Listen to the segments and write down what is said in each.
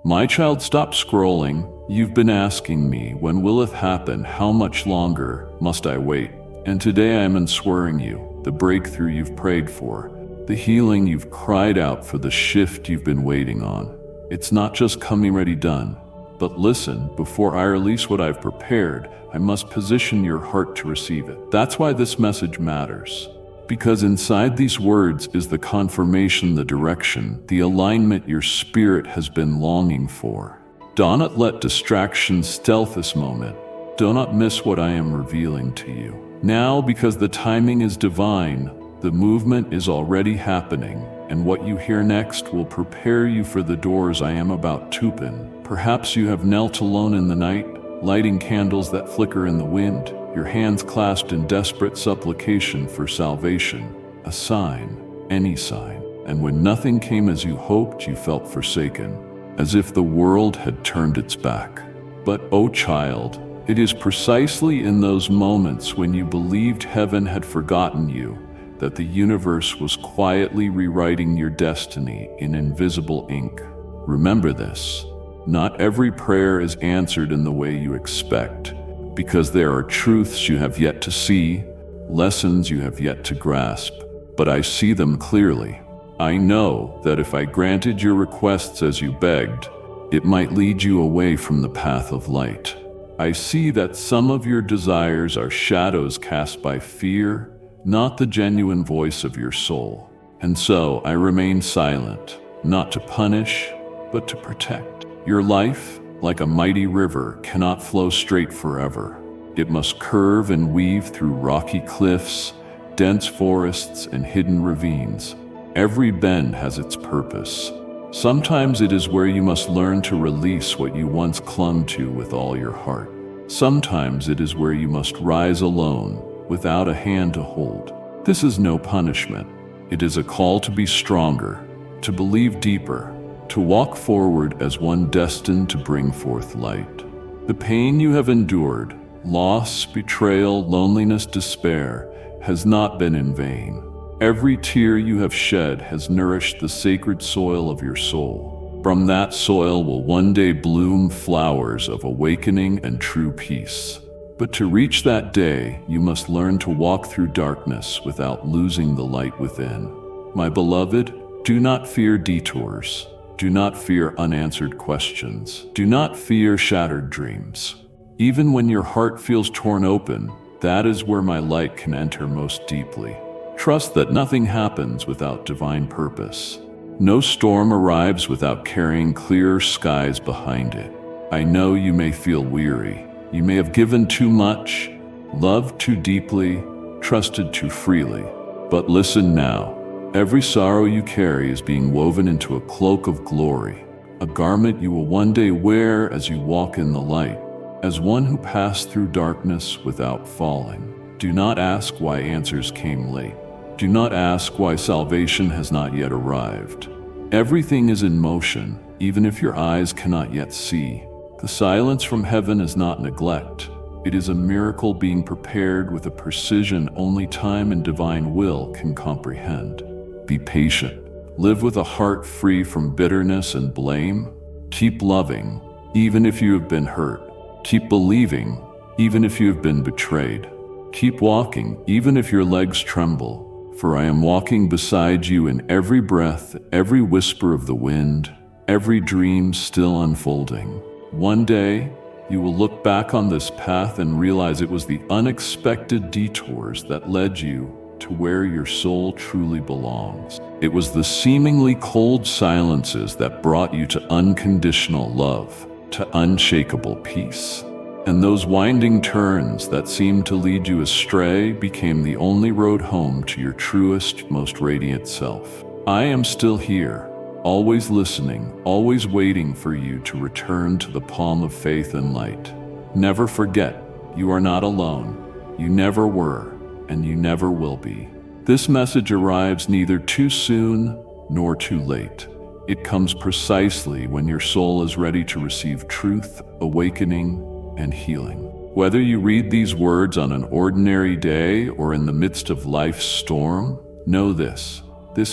My child, stop scrolling. You've been asking me, when will it happen? How much longer must I wait? And today I am answering you, the breakthrough you've prayed for, the healing you've cried out for, the shift you've been waiting on. It's not just coming ready done. But listen, before I release what I've prepared, I must position your heart to receive it. That's why this message matters. Because inside these words is the confirmation, the direction, the alignment your spirit has been longing for. Do not let distractions stealth this moment. Do not miss what I am revealing to you. Now, because the timing is divine, the movement is already happening, and what you hear next will prepare you for the doors I am about to open. Perhaps you have knelt alone in the night, lighting candles that flicker in the wind, your hands clasped in desperate supplication for salvation, a sign, any sign. And when nothing came as you hoped, you felt forsaken, as if the world had turned its back. But, oh child, it is precisely in those moments when you believed heaven had forgotten you that the universe was quietly rewriting your destiny in invisible ink. Remember this. Not every prayer is answered in the way you expect, because there are truths you have yet to see, lessons you have yet to grasp. But I see them clearly. I know that if I granted your requests as you begged, it might lead you away from the path of light. I see that some of your desires are shadows cast by fear, not the genuine voice of your soul. And so I remain silent, not to punish, but to protect. Your life, like a mighty river, cannot flow straight forever. It must curve and weave through rocky cliffs, dense forests, and hidden ravines. Every bend has its purpose. Sometimes it is where you must learn to release what you once clung to with all your heart. Sometimes it is where you must rise alone, without a hand to hold. This is no punishment. It is a call to be stronger, to believe deeper, to walk forward as one destined to bring forth light. The pain you have endured, loss, betrayal, loneliness, despair, has not been in vain. Every tear you have shed has nourished the sacred soil of your soul. From that soil will one day bloom flowers of awakening and true peace. But to reach that day, you must learn to walk through darkness without losing the light within. My beloved, do not fear detours. Do not fear unanswered questions. Do not fear shattered dreams. Even when your heart feels torn open, that is where my light can enter most deeply. Trust that nothing happens without divine purpose. No storm arrives without carrying clear skies behind it. I know you may feel weary. You may have given too much, loved too deeply, trusted too freely. But listen now. Every sorrow you carry is being woven into a cloak of glory, a garment you will one day wear as you walk in the light, as one who passed through darkness without falling. Do not ask why answers came late. Do not ask why salvation has not yet arrived. Everything is in motion, even if your eyes cannot yet see. The silence from heaven is not neglect. It is a miracle being prepared with a precision only time and divine will can comprehend. Be patient. Live with a heart free from bitterness and blame. Keep loving, even if you have been hurt. Keep believing, even if you have been betrayed. Keep walking, even if your legs tremble. For I am walking beside you in every breath, every whisper of the wind, every dream still unfolding. One day, you will look back on this path and realize it was the unexpected detours that led you to where your soul truly belongs. It was the seemingly cold silences that brought you to unconditional love, to unshakable peace. And those winding turns that seemed to lead you astray became the only road home to your truest, most radiant self. I am still here, always listening, always waiting for you to return to the palm of faith and light. Never forget, you are not alone. You never were, and you never will be. This message arrives neither too soon nor too late. It comes precisely when your soul is ready to receive truth, awakening, and healing. Whether you read these words on an ordinary day or in the midst of life's storm, know this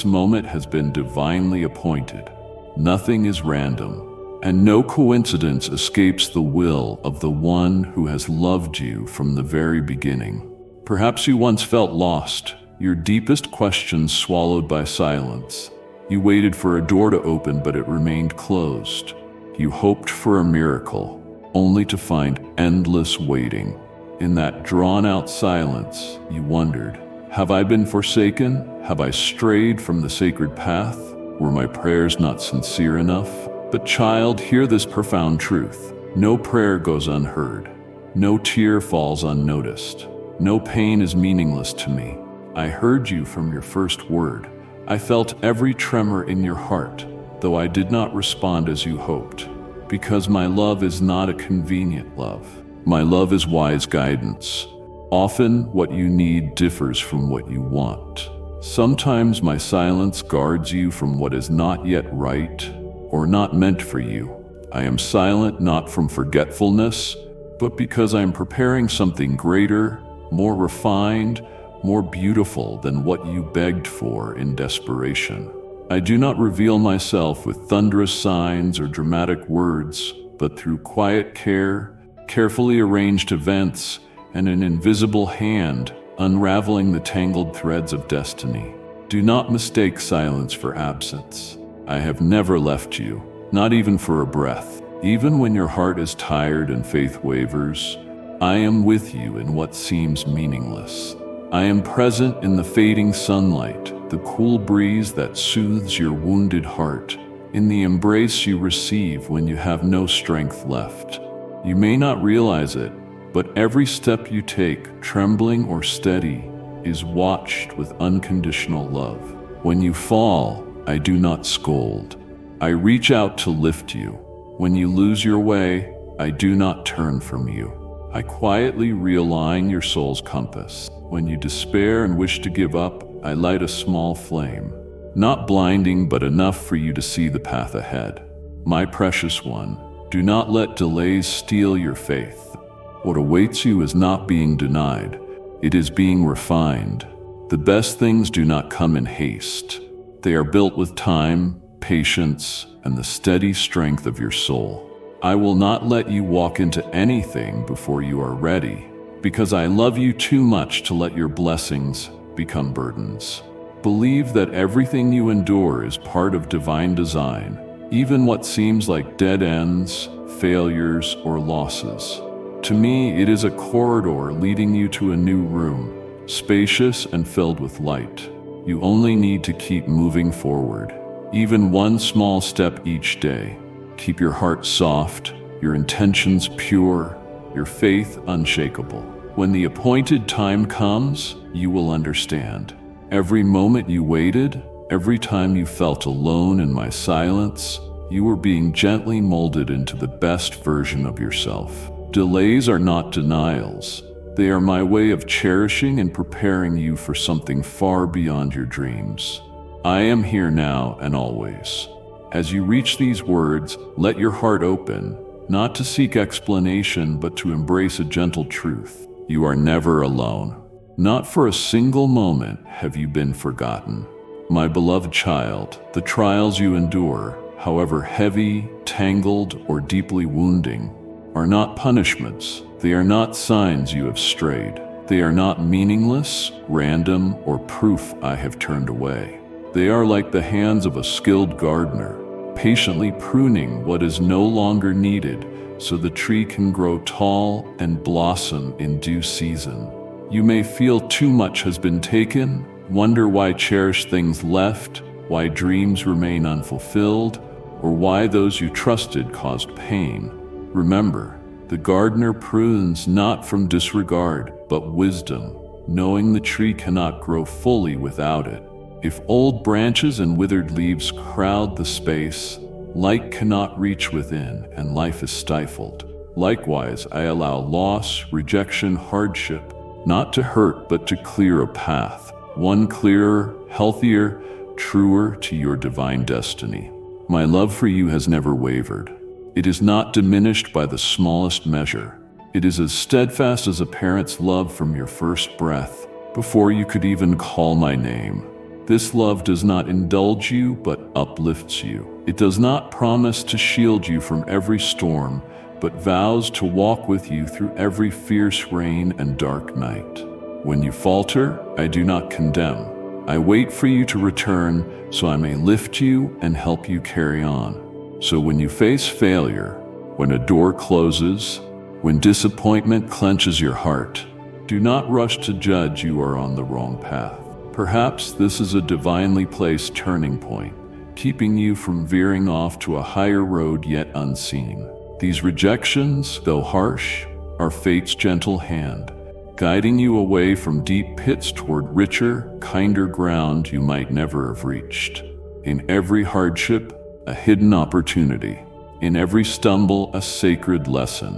moment has been divinely appointed. Nothing is random. and no coincidence escapes the will of the one who has loved you from the very beginning. Perhaps you once felt lost, your deepest questions swallowed by silence. You waited for a door to open, but it remained closed. You hoped for a miracle, only to find endless waiting. In that drawn-out silence, you wondered, have I been forsaken? Have I strayed from the sacred path? Were my prayers not sincere enough? But child, hear this profound truth. No prayer goes unheard. No tear falls unnoticed. No pain is meaningless to me. I heard you from your first word. I felt every tremor in your heart, though I did not respond as you hoped. Because my love is not a convenient love. My love is wise guidance. Often, what you need differs from what you want. Sometimes my silence guards you from what is not yet right or not meant for you. I am silent not from forgetfulness, but because I am preparing something greater, more refined, more beautiful than what you begged for in desperation. I do not reveal myself with thunderous signs or dramatic words, but through quiet care, carefully arranged events, and an invisible hand unraveling the tangled threads of destiny. Do not mistake silence for absence. I have never left you, not even for a breath. Even when your heart is tired and faith wavers, I am with you in what seems meaningless. I am present in the fading sunlight, the cool breeze that soothes your wounded heart, in the embrace you receive when you have no strength left. You may not realize it, but every step you take, trembling or steady, is watched with unconditional love. When you fall, I do not scold. I reach out to lift you. When you lose your way, I do not turn from you. I quietly realign your soul's compass. When you despair and wish to give up, I light a small flame. Not blinding, but enough for you to see the path ahead. My precious one, do not let delays steal your faith. What awaits you is not being denied. It is being refined. The best things do not come in haste. They are built with time, patience, and the steady strength of your soul. I will not let you walk into anything before you are ready, because I love you too much to let your blessings become burdens. Believe that everything you endure is part of divine design, even what seems like dead ends, failures, or losses. To me, it is a corridor leading you to a new room, spacious and filled with light. You only need to keep moving forward, even one small step each day. Keep your heart soft, your intentions pure, your faith unshakable. When the appointed time comes, you will understand. Every moment you waited, every time you felt alone in my silence, you were being gently molded into the best version of yourself. Delays are not denials. They are my way of cherishing and preparing you for something far beyond your dreams. I am here now and always. As you reach these words, let your heart open, not to seek explanation, but to embrace a gentle truth. You are never alone. Not for a single moment have you been forgotten. My beloved child, the trials you endure, however heavy, tangled, or deeply wounding, are not punishments. They are not signs you have strayed. They are not meaningless, random, or proof I have turned away. They are like the hands of a skilled gardener, patiently pruning what is no longer needed so the tree can grow tall and blossom in due season. You may feel too much has been taken, wonder why cherished things left, why dreams remain unfulfilled, or why those you trusted caused pain. Remember, the gardener prunes not from disregard, but wisdom, knowing the tree cannot grow fully without it. If old branches and withered leaves crowd the space, light cannot reach within, and life is stifled. Likewise, I allow loss, rejection, hardship, not to hurt, but to clear a path, one clearer, healthier, truer to your divine destiny. My love for you has never wavered. It is not diminished by the smallest measure. It is as steadfast as a parent's love from your first breath, before you could even call my name. This love does not indulge you, but uplifts you. It does not promise to shield you from every storm, but vows to walk with you through every fierce rain and dark night. When you falter, I do not condemn. I wait for you to return so I may lift you and help you carry on. So when you face failure, when a door closes, when disappointment clenches your heart, do not rush to judge you are on the wrong path. Perhaps this is a divinely placed turning point, keeping you from veering off to a higher road yet unseen. These rejections, though harsh, are fate's gentle hand, guiding you away from deep pits toward richer, kinder ground you might never have reached. In every hardship, a hidden opportunity. In every stumble, a sacred lesson.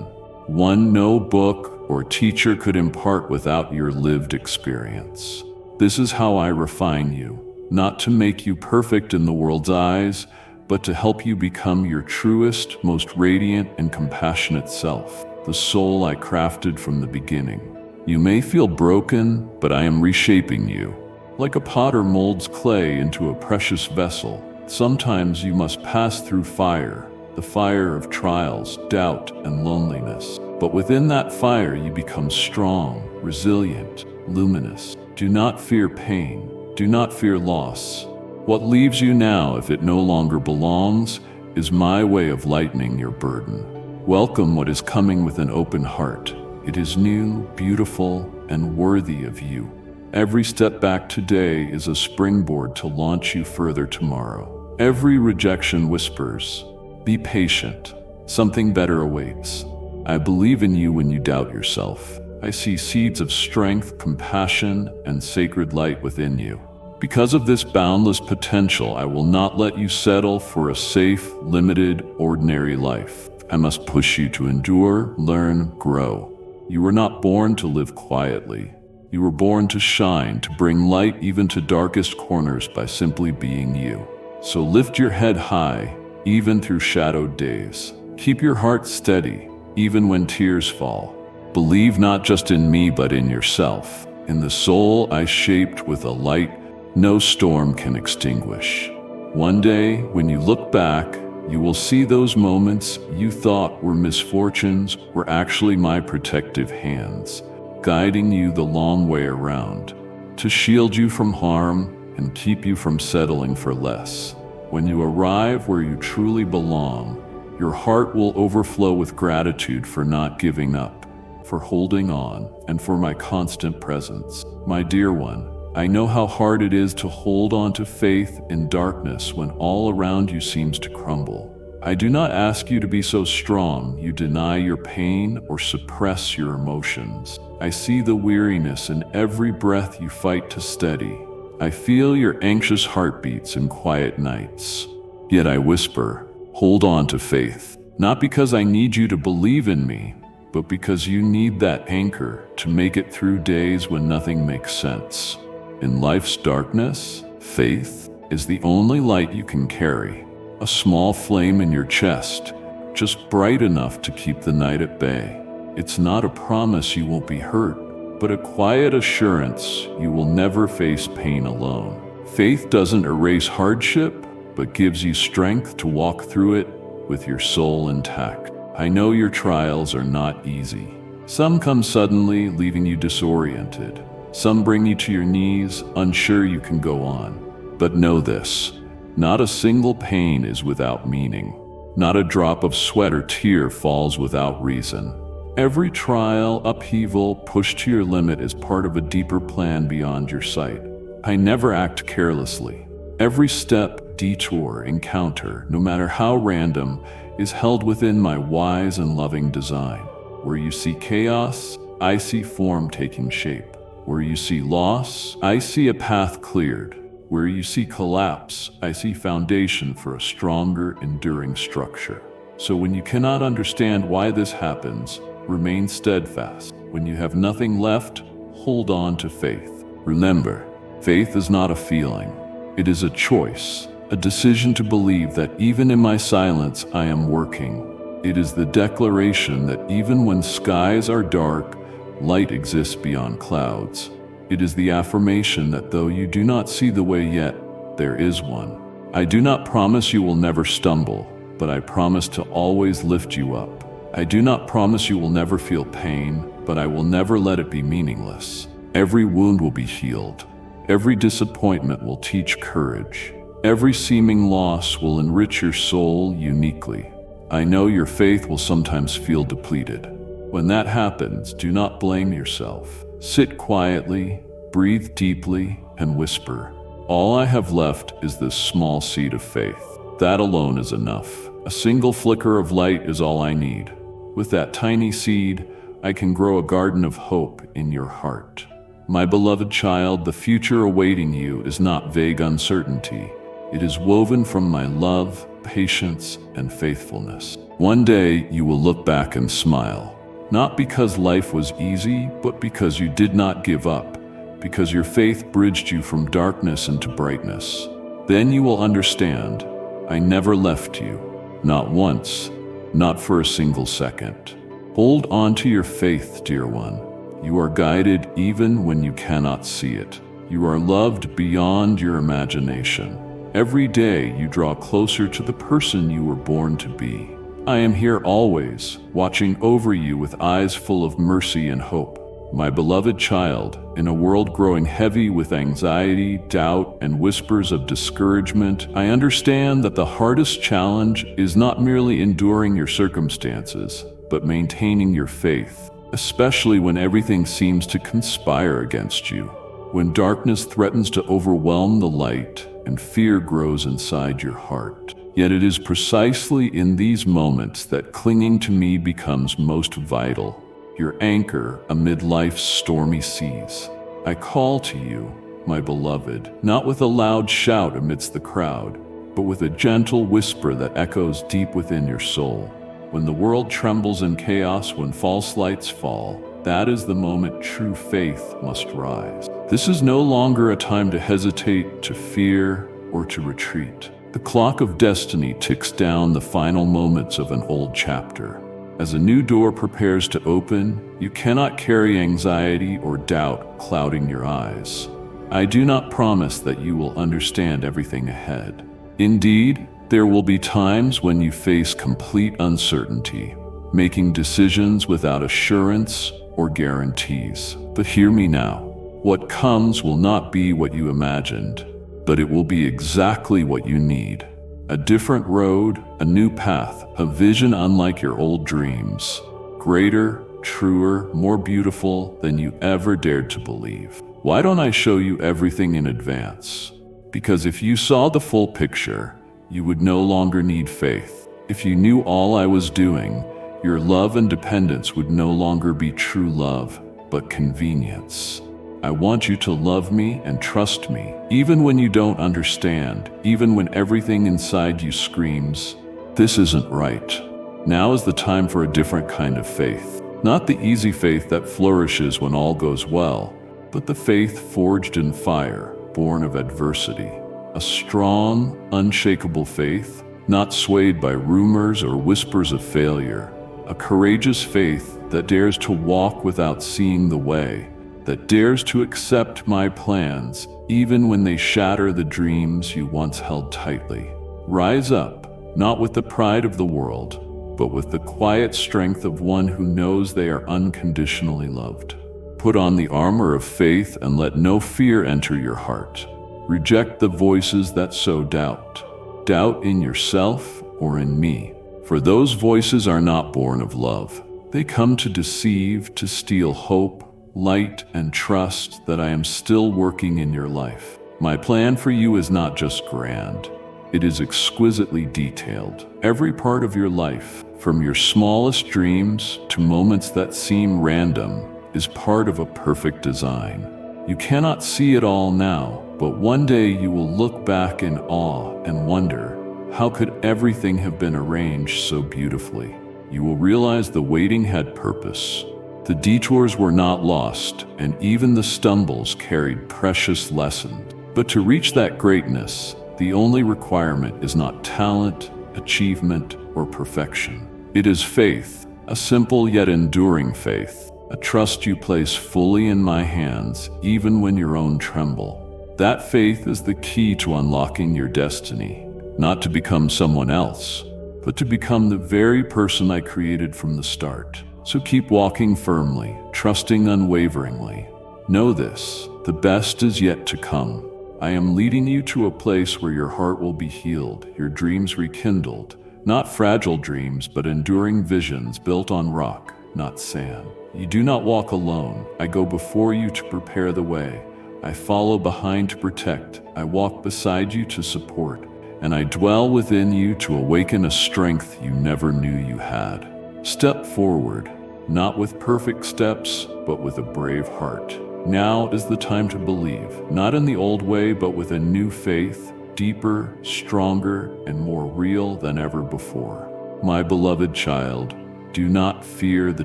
One no book or teacher could impart without your lived experience. This is how I refine you, not to make you perfect in the world's eyes, but to help you become your truest, most radiant and compassionate self, the soul I crafted from the beginning. You may feel broken, but I am reshaping you. Like a potter molds clay into a precious vessel, sometimes you must pass through fire, the fire of trials, doubt, and loneliness. But within that fire you become strong, resilient, luminous. Do not fear pain. Do not fear loss. What leaves you now, if it no longer belongs, is my way of lightening your burden. Welcome what is coming with an open heart. It is new, beautiful, and worthy of you. Every step back today is a springboard to launch you further tomorrow. Every rejection whispers, be patient. Something better awaits. I believe in you when you doubt yourself. I see seeds of strength, compassion, and sacred light within you. Because of this boundless potential, I will not let you settle for a safe, limited, ordinary life. I must push you to endure, learn, grow. You were not born to live quietly. You were born to shine, to bring light even to darkest corners by simply being you. So lift your head high, even through shadowed days. Keep your heart steady, even when tears fall. Believe not just in me, but in yourself, in the soul I shaped with a light no storm can extinguish. One day, when you look back, you will see those moments you thought were misfortunes were actually my protective hands, guiding you the long way around, to shield you from harm and keep you from settling for less. When you arrive where you truly belong, your heart will overflow with gratitude for not giving up, for holding on, and for my constant presence. My dear one, I know how hard it is to hold on to faith in darkness when all around you seems to crumble. I do not ask you to be so strong you deny your pain or suppress your emotions. I see the weariness in every breath you fight to steady. I feel your anxious heartbeats in quiet nights. Yet I whisper, hold on to faith, not because I need you to believe in me, but because you need that anchor to make it through days when nothing makes sense. In life's darkness, faith is the only light you can carry, a small flame in your chest, just bright enough to keep the night at bay. It's not a promise you won't be hurt, but a quiet assurance you will never face pain alone. Faith doesn't erase hardship, but gives you strength to walk through it with your soul intact. I know your trials are not easy. Some come suddenly, leaving you disoriented. Some bring you to your knees, unsure you can go on. But know this, not a single pain is without meaning. Not a drop of sweat or tear falls without reason. Every trial, upheaval, push to your limit is part of a deeper plan beyond your sight. I never act carelessly. Every step, detour, encounter, no matter how random, is held within my wise and loving design. Where you see chaos, I see form taking shape. Where you see loss, I see a path cleared. Where you see collapse, I see foundation for a stronger, enduring structure. So when you cannot understand why this happens, remain steadfast. When you have nothing left, hold on to faith. Remember, faith is not a feeling. It is a choice, a decision to believe that even in my silence I am working. It is the declaration that even when skies are dark, light exists beyond clouds. It is the affirmation that though you do not see the way yet, there is one. I do not promise you will never stumble, but I promise to always lift you up. I do not promise you will never feel pain, but I will never let it be meaningless. Every wound will be healed. Every disappointment will teach courage. Every seeming loss will enrich your soul uniquely. I know your faith will sometimes feel depleted. When that happens, do not blame yourself. Sit quietly, breathe deeply, and whisper, "All I have left is this small seed of faith." That alone is enough. A single flicker of light is all I need. With that tiny seed, I can grow a garden of hope in your heart. My beloved child, the future awaiting you is not vague uncertainty. It is woven from my love, patience, and faithfulness. One day you will look back and smile, not because life was easy, but because you did not give up, because your faith bridged you from darkness into brightness. Then you will understand, I never left you, not once, not for a single second. Hold on to your faith, dear one. You are guided even when you cannot see it. You are loved beyond your imagination. Every day you draw closer to the person you were born to be. I am here always, watching over you with eyes full of mercy and hope. My beloved child, in a world growing heavy with anxiety, doubt, and whispers of discouragement, I understand that the hardest challenge is not merely enduring your circumstances, but maintaining your faith, especially when everything seems to conspire against you. When darkness threatens to overwhelm the light and fear grows inside your heart. Yet it is precisely in these moments that clinging to me becomes most vital. Your anchor amid life's stormy seas. I call to you, my beloved, not with a loud shout amidst the crowd, but with a gentle whisper that echoes deep within your soul. When the world trembles in chaos, when false lights fall, that is the moment true faith must rise. This is no longer a time to hesitate, to fear, or to retreat. The clock of destiny ticks down the final moments of an old chapter. As a new door prepares to open, you cannot carry anxiety or doubt clouding your eyes. I do not promise that you will understand everything ahead. Indeed, there will be times when you face complete uncertainty, making decisions without assurance or guarantees. But hear me now. What comes will not be what you imagined, but it will be exactly what you need. A different road, a new path, a vision unlike your old dreams. Greater, truer, more beautiful than you ever dared to believe. Why don't I show you everything in advance? Because if you saw the full picture, you would no longer need faith. If you knew all I was doing, your love and dependence would no longer be true love, but convenience. I want you to love me and trust me, even when you don't understand, even when everything inside you screams, this isn't right. Now is the time for a different kind of faith. Not the easy faith that flourishes when all goes well, but the faith forged in fire, born of adversity. A strong, unshakable faith, not swayed by rumors or whispers of failure. A courageous faith that dares to walk without seeing the way, that dares to accept my plans, even when they shatter the dreams you once held tightly. Rise up, not with the pride of the world, but with the quiet strength of one who knows they are unconditionally loved. Put on the armor of faith and let no fear enter your heart. Reject the voices that sow doubt. Doubt in yourself or in me. For those voices are not born of love. They come to deceive, to steal hope, light, and trust that I am still working in your life. My plan for you is not just grand. It is exquisitely detailed. Every part of your life, from your smallest dreams to moments that seem random, is part of a perfect design. You cannot see it all now, but one day you will look back in awe and wonder, how could everything have been arranged so beautifully? You will realize the waiting had purpose. The detours were not lost, and even the stumbles carried precious lessons. But to reach that greatness, the only requirement is not talent, achievement, or perfection. It is faith, a simple yet enduring faith. a trust you place fully in my hands, even when your own tremble. That faith is the key to unlocking your destiny, not to become someone else, but to become the very person I created from the start. So keep walking firmly, trusting unwaveringly. Know this, the best is yet to come. I am leading you to a place where your heart will be healed, your dreams rekindled, not fragile dreams, but enduring visions built on rock, not sand. You do not walk alone. I go before you to prepare the way. I follow behind to protect. I walk beside you to support. And I dwell within you to awaken a strength you never knew you had. Step forward, not with perfect steps, but with a brave heart. Now is the time to believe, not in the old way, but with a new faith, deeper, stronger, and more real than ever before. My beloved child, do not fear the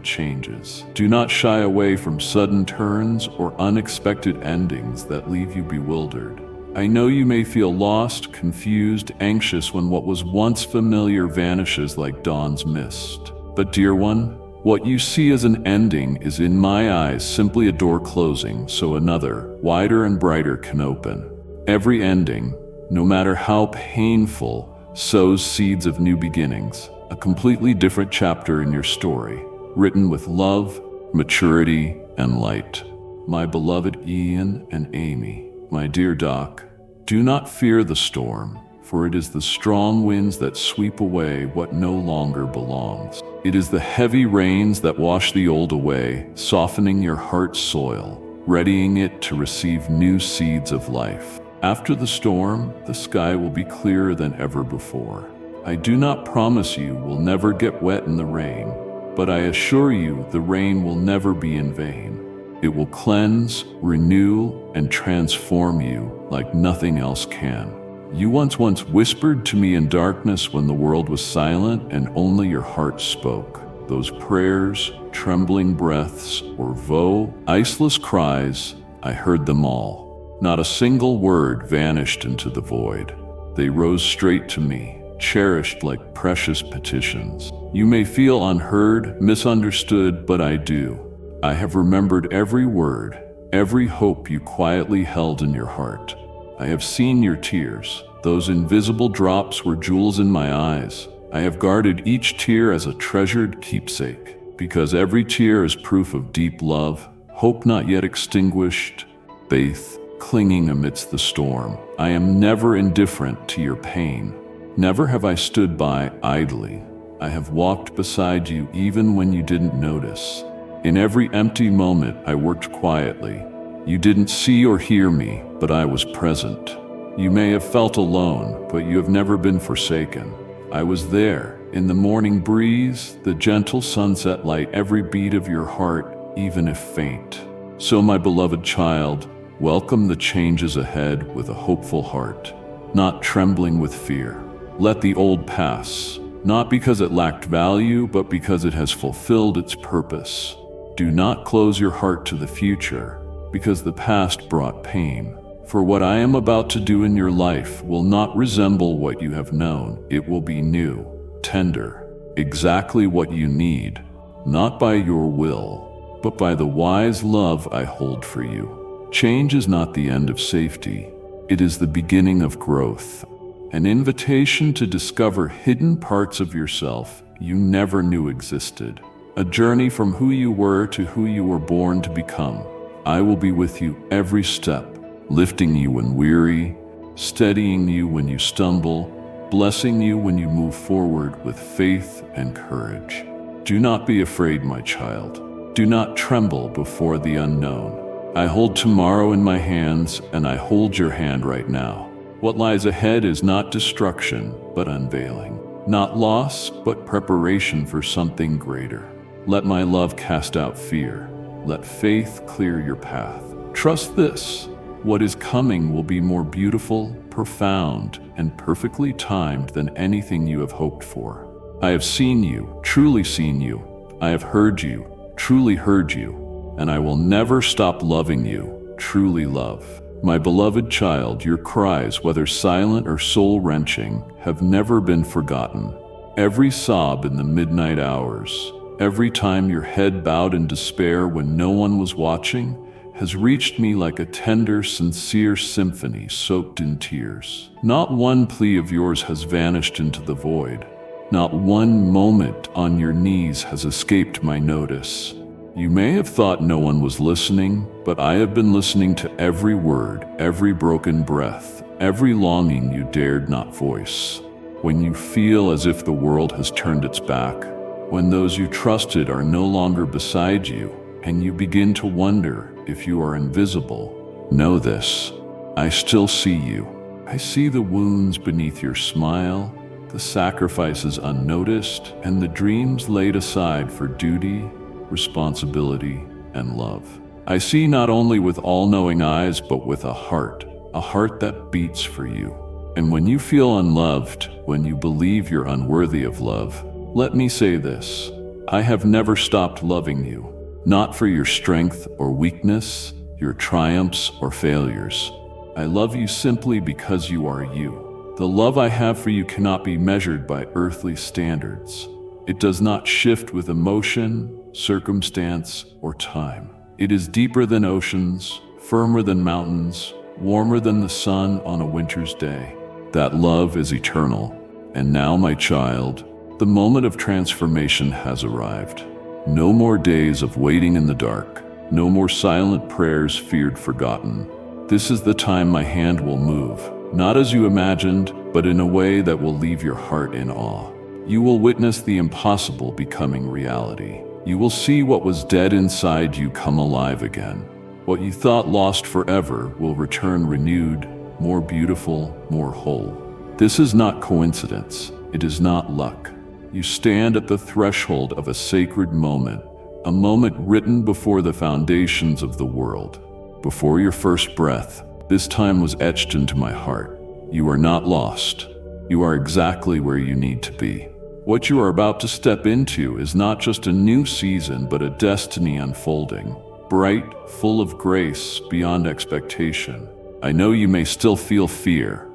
changes. Do not shy away from sudden turns or unexpected endings that leave you bewildered. I know you may feel lost, confused, anxious when what was once familiar vanishes like dawn's mist. But dear one, what you see as an ending is in my eyes simply a door closing so another, wider and brighter, can open. Every ending, no matter how painful, sows seeds of new beginnings, a completely different chapter in your story, written with love, maturity, and light. My beloved Ian and Amy, my dear Doc, do not fear the storm, for it is the strong winds that sweep away what no longer belongs. It is the heavy rains that wash the old away, softening your heart's soil, readying it to receive new seeds of life. After the storm, the sky will be clearer than ever before. I do not promise you will never get wet in the rain, but I assure you the rain will never be in vain. It will cleanse, renew, and transform you like nothing else can. You once whispered to me in darkness when the world was silent and only your heart spoke. Those prayers, trembling breaths, or iceless cries, I heard them all. Not a single word vanished into the void. They rose straight to me, cherished like precious petitions. You may feel unheard, misunderstood, but I do. I have remembered every word, every hope you quietly held in your heart. I have seen your tears. Those invisible drops were jewels in my eyes. I have guarded each tear as a treasured keepsake, because every tear is proof of deep love, hope not yet extinguished, faith clinging amidst the storm. I am never indifferent to your pain. Never have I stood by idly. I have walked beside you even when you didn't notice. In every empty moment, I worked quietly. You didn't see or hear me, but I was present. You may have felt alone, but you have never been forsaken. I was there, in the morning breeze, the gentle sunset light, every beat of your heart, even if faint. So, my beloved child, welcome the changes ahead with a hopeful heart, not trembling with fear. Let the old pass, not because it lacked value, but because it has fulfilled its purpose. Do not close your heart to the future, because the past brought pain. For what I am about to do in your life will not resemble what you have known. It will be new, tender, exactly what you need, not by your will, but by the wise love I hold for you. Change is not the end of safety. It is the beginning of growth, an invitation to discover hidden parts of yourself you never knew existed. A journey from who you were to who you were born to become. I will be with you every step, lifting you when weary, steadying you when you stumble, blessing you when you move forward with faith and courage. Do not be afraid, my child. Do not tremble before the unknown. I hold tomorrow in my hands, and I hold your hand right now. What lies ahead is not destruction, but unveiling. Not loss, but preparation for something greater. Let my love cast out fear. Let faith clear your path. Trust this. What is coming will be more beautiful, profound, and perfectly timed than anything you have hoped for. I have seen you, truly seen you. I have heard you, truly heard you. And I will never stop loving you, truly love. My beloved child, your cries, whether silent or soul-wrenching, have never been forgotten. Every sob in the midnight hours, every time your head bowed in despair when no one was watching, has reached me like a tender, sincere symphony soaked in tears. Not one plea of yours has vanished into the void. Not one moment on your knees has escaped my notice. You may have thought no one was listening, but I have been listening to every word, every broken breath, every longing you dared not voice. When you feel as if the world has turned its back, when those you trusted are no longer beside you, and you begin to wonder if you are invisible, know this: I still see you. I see the wounds beneath your smile, the sacrifices unnoticed, and the dreams laid aside for duty, responsibility, and love. I see not only with all-knowing eyes, but with a heart that beats for you. And when you feel unloved, when you believe you're unworthy of love, let me say this: I have never stopped loving you. Not for your strength or weakness, your triumphs or failures. I love you simply because you are you. The love I have for you cannot be measured by earthly standards. It does not shift with emotion, circumstance, or time. It is deeper than oceans, firmer than mountains, warmer than the sun on a winter's day. That love is eternal. And now, my child, the moment of transformation has arrived. No more days of waiting in the dark. No more silent prayers feared forgotten. This is the time my hand will move, not as you imagined, but in a way that will leave your heart in awe. You will witness the impossible becoming reality. You will see what was dead inside you come alive again. What you thought lost forever will return renewed, more beautiful, more whole. This is not coincidence. It is not luck. You stand at the threshold of a sacred moment, a moment written before the foundations of the world. Before your first breath, this time was etched into my heart. You are not lost. You are exactly where you need to be. What you are about to step into is not just a new season, but a destiny unfolding, bright, full of grace, beyond expectation. I know you may still feel fear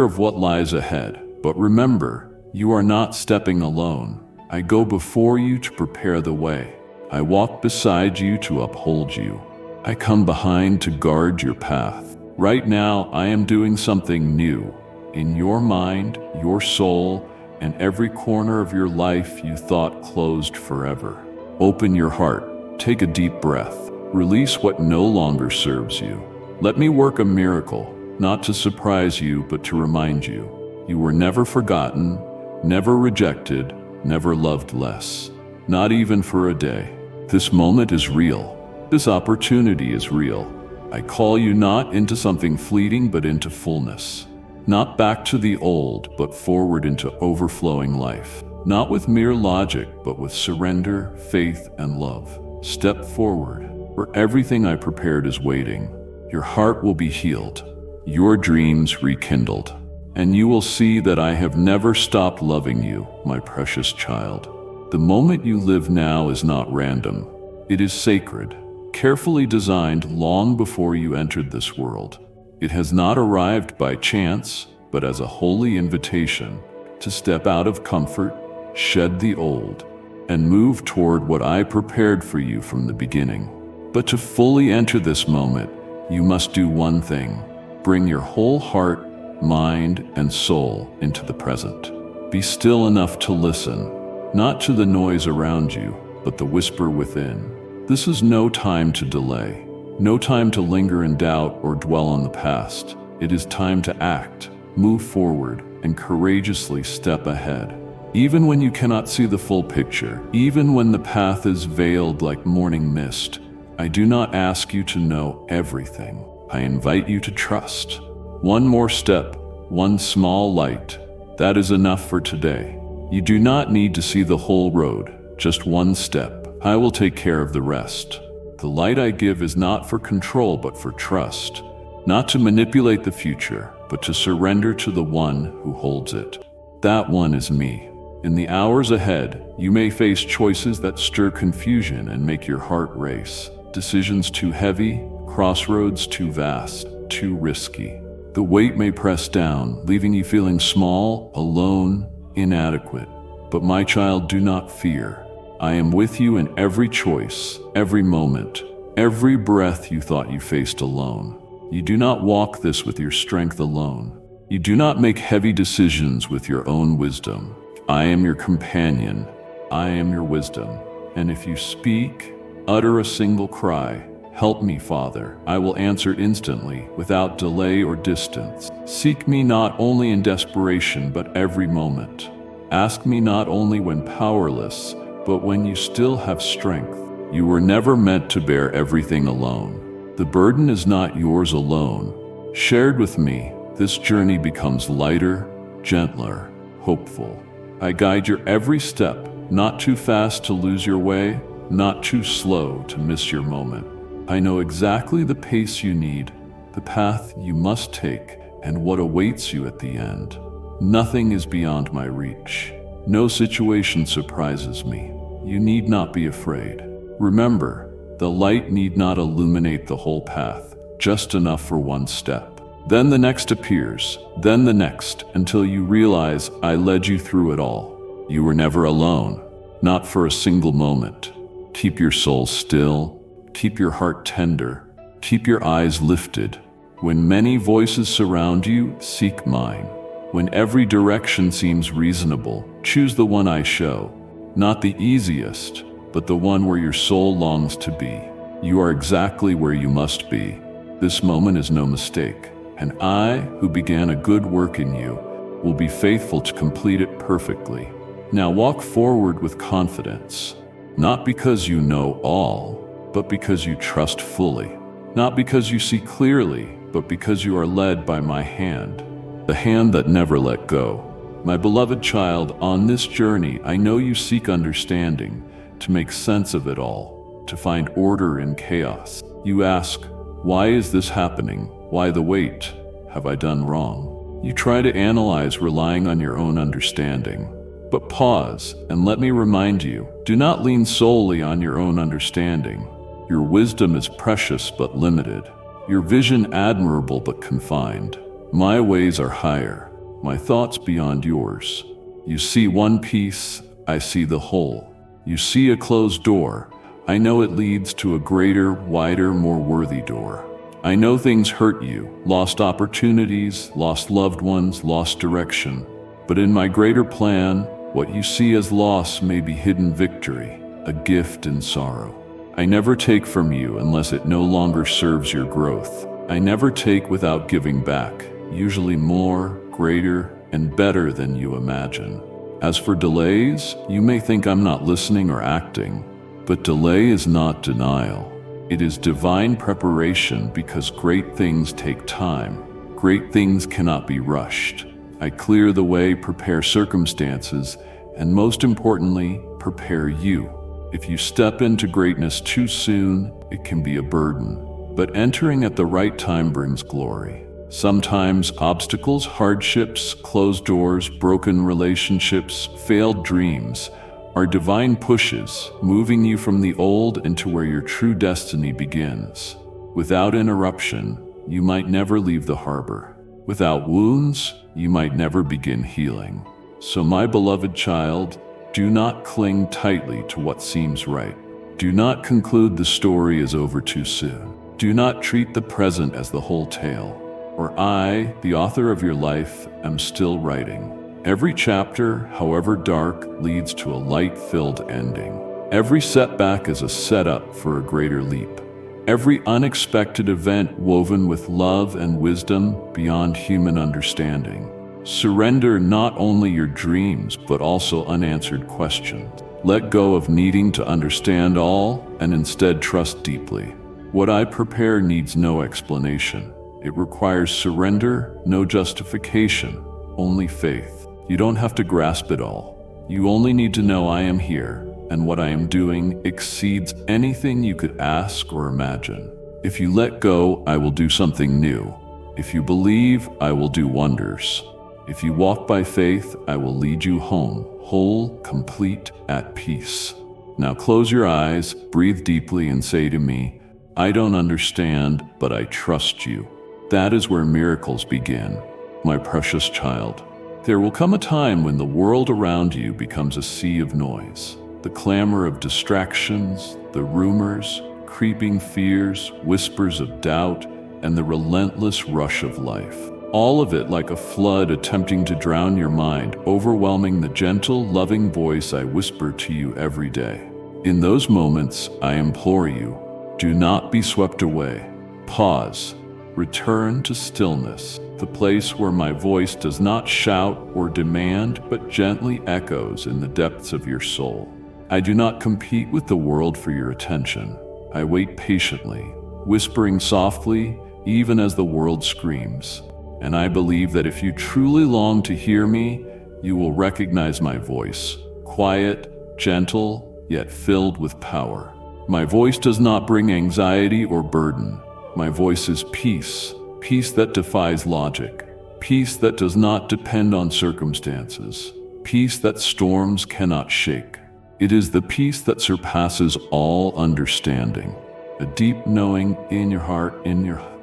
of what lies ahead, but remember, you are not stepping alone. I go before you to prepare the way. I walk beside you to uphold you. I come behind to guard your path. Right now, I am doing something new. In your mind, your soul, and every corner of your life you thought closed forever. Open your heart. Take a deep breath. Release what no longer serves you. Let me work a miracle, not to surprise you, but to remind you. You were never forgotten, never rejected, never loved less. Not even for a day. This moment is real. This opportunity is real. I call you not into something fleeting, but into fullness. Not back to the old, but forward into overflowing life. Not with mere logic, but with surrender, faith, and love. Step forward, where everything I prepared is waiting. Your heart will be healed, your dreams rekindled, and you will see that I have never stopped loving you, my precious child. The moment you live now is not random. It is sacred, carefully designed long before you entered this world. It has not arrived by chance, but as a holy invitation to step out of comfort, shed the old, and move toward what I prepared for you from the beginning. But to fully enter this moment, you must do one thing: bring your whole heart, mind, and soul into the present. Be still enough to listen, not to the noise around you, but the whisper within. This is no time to delay, no time to linger in doubt or dwell on the past. It is time to act, move forward, and courageously step ahead. Even when you cannot see the full picture, even when the path is veiled like morning mist, I do not ask you to know everything. I invite you to trust. One more step, one small light, that is enough for today. You do not need to see the whole road, just one step. I will take care of the rest. The light I give is not for control, but for trust. Not to manipulate the future, but to surrender to the one who holds it. That one is me. In the hours ahead, you may face choices that stir confusion and make your heart race. Decisions too heavy, crossroads too vast, too risky. The weight may press down, leaving you feeling small, alone, inadequate. But my child, do not fear. I am with you in every choice, every moment, every breath you thought you faced alone. You do not walk this with your strength alone. You do not make heavy decisions with your own wisdom. I am your companion. I am your wisdom. And if you speak, utter a single cry, "Help me, Father," I will answer instantly, without delay or distance. Seek me not only in desperation, but every moment. Ask me not only when powerless, but when you still have strength. You were never meant to bear everything alone. The burden is not yours alone. Shared with me, this journey becomes lighter, gentler, hopeful. I guide your every step, not too fast to lose your way, not too slow to miss your moment. I know exactly the pace you need, the path you must take, and what awaits you at the end. Nothing is beyond my reach. No situation surprises me. You need not be afraid. Remember, the light need not illuminate the whole path, just enough for one step. Then the next appears, then the next, until you realize I led you through it all. You were never alone, not for a single moment. Keep your soul still, keep your heart tender, keep your eyes lifted. When many voices surround you, seek mine. When every direction seems reasonable, choose the one I show. Not the easiest, but the one where your soul longs to be. You are exactly where you must be. This moment is no mistake, and I, who began a good work in you, will be faithful to complete it perfectly. Now walk forward with confidence, not because you know all, but because you trust fully. Not because you see clearly, but because you are led by my hand, the hand that never let go. My beloved child, on this journey, I know you seek understanding, to make sense of it all, to find order in chaos. You ask, why is this happening? Why the wait? Have I done wrong? You try to analyze, relying on your own understanding. But pause, and let me remind you, do not lean solely on your own understanding. Your wisdom is precious but limited. Your vision admirable but confined. My ways are higher, my thoughts beyond yours. You see one piece, I see the whole. You see a closed door, I know it leads to a greater, wider, more worthy door. I know things hurt you, lost opportunities, lost loved ones, lost direction. But in my greater plan, what you see as loss may be hidden victory, a gift in sorrow. I never take from you unless it no longer serves your growth. I never take without giving back, usually more, greater, and better than you imagine. As for delays, you may think I'm not listening or acting, but delay is not denial. It is divine preparation, because great things take time. Great things cannot be rushed. I clear the way, prepare circumstances, and most importantly, prepare you. If you step into greatness too soon, it can be a burden. But entering at the right time brings glory. Sometimes obstacles, hardships, closed doors, broken relationships, failed dreams are divine pushes, moving you from the old into where your true destiny begins. Without interruption, you might never leave the harbor. Without wounds, you might never begin healing. So my beloved child, do not cling tightly to what seems right. Do not conclude the story is over too soon. Do not treat the present as the whole tale. For I, the author of your life, am still writing. Every chapter, however dark, leads to a light-filled ending. Every setback is a setup for a greater leap. Every unexpected event woven with love and wisdom beyond human understanding. Surrender not only your dreams, but also unanswered questions. Let go of needing to understand all, and instead trust deeply. What I prepare needs no explanation. It requires surrender, no justification, only faith. You don't have to grasp it all. You only need to know I am here, and what I am doing exceeds anything you could ask or imagine. If you let go, I will do something new. If you believe, I will do wonders. If you walk by faith, I will lead you home, whole, complete, at peace. Now close your eyes, breathe deeply, and say to me, I don't understand, but I trust you. That is where miracles begin, my precious child. There will come a time when the world around you becomes a sea of noise. The clamor of distractions, the rumors, creeping fears, whispers of doubt, and the relentless rush of life. All of it like a flood attempting to drown your mind, overwhelming the gentle, loving voice I whisper to you every day. In those moments, I implore you, do not be swept away. Pause. Return to stillness, the place where my voice does not shout or demand, but gently echoes in the depths of your soul. I do not compete with the world for your attention. I wait patiently, whispering softly, even as the world screams. And I believe that if you truly long to hear me, you will recognize my voice, quiet, gentle, yet filled with power. My voice does not bring anxiety or burden. My voice is peace, peace that defies logic, peace that does not depend on circumstances, peace that storms cannot shake. It is the peace that surpasses all understanding, a deep knowing in your heart,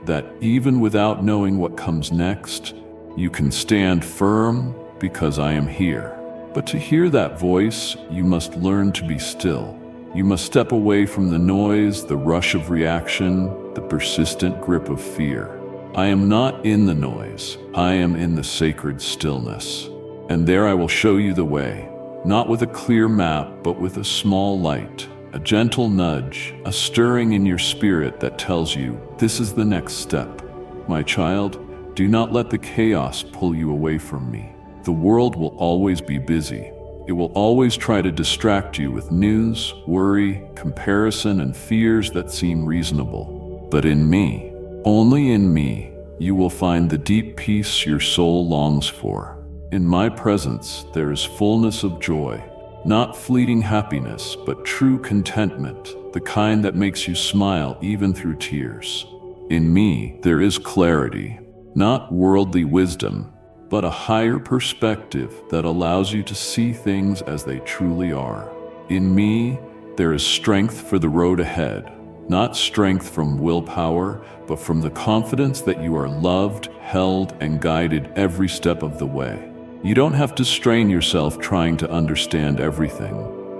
that even without knowing what comes next, you can stand firm because I am here. But to hear that voice, you must learn to be still. You must step away from the noise, the rush of reaction, the persistent grip of fear. I am not in the noise. I am in the sacred stillness. And there I will show you the way, not with a clear map, but with a small light, a gentle nudge, a stirring in your spirit that tells you, this is the next step. My child, do not let the chaos pull you away from me. The world will always be busy. It will always try to distract you with news, worry, comparison, and fears that seem reasonable. But in me, only in me, you will find the deep peace your soul longs for. In my presence, there is fullness of joy. Not fleeting happiness, but true contentment, the kind that makes you smile even through tears. In me, there is clarity, not worldly wisdom, but a higher perspective that allows you to see things as they truly are. In me, there is strength for the road ahead, not strength from willpower, but from the confidence that you are loved, held, and guided every step of the way. You don't have to strain yourself trying to understand everything.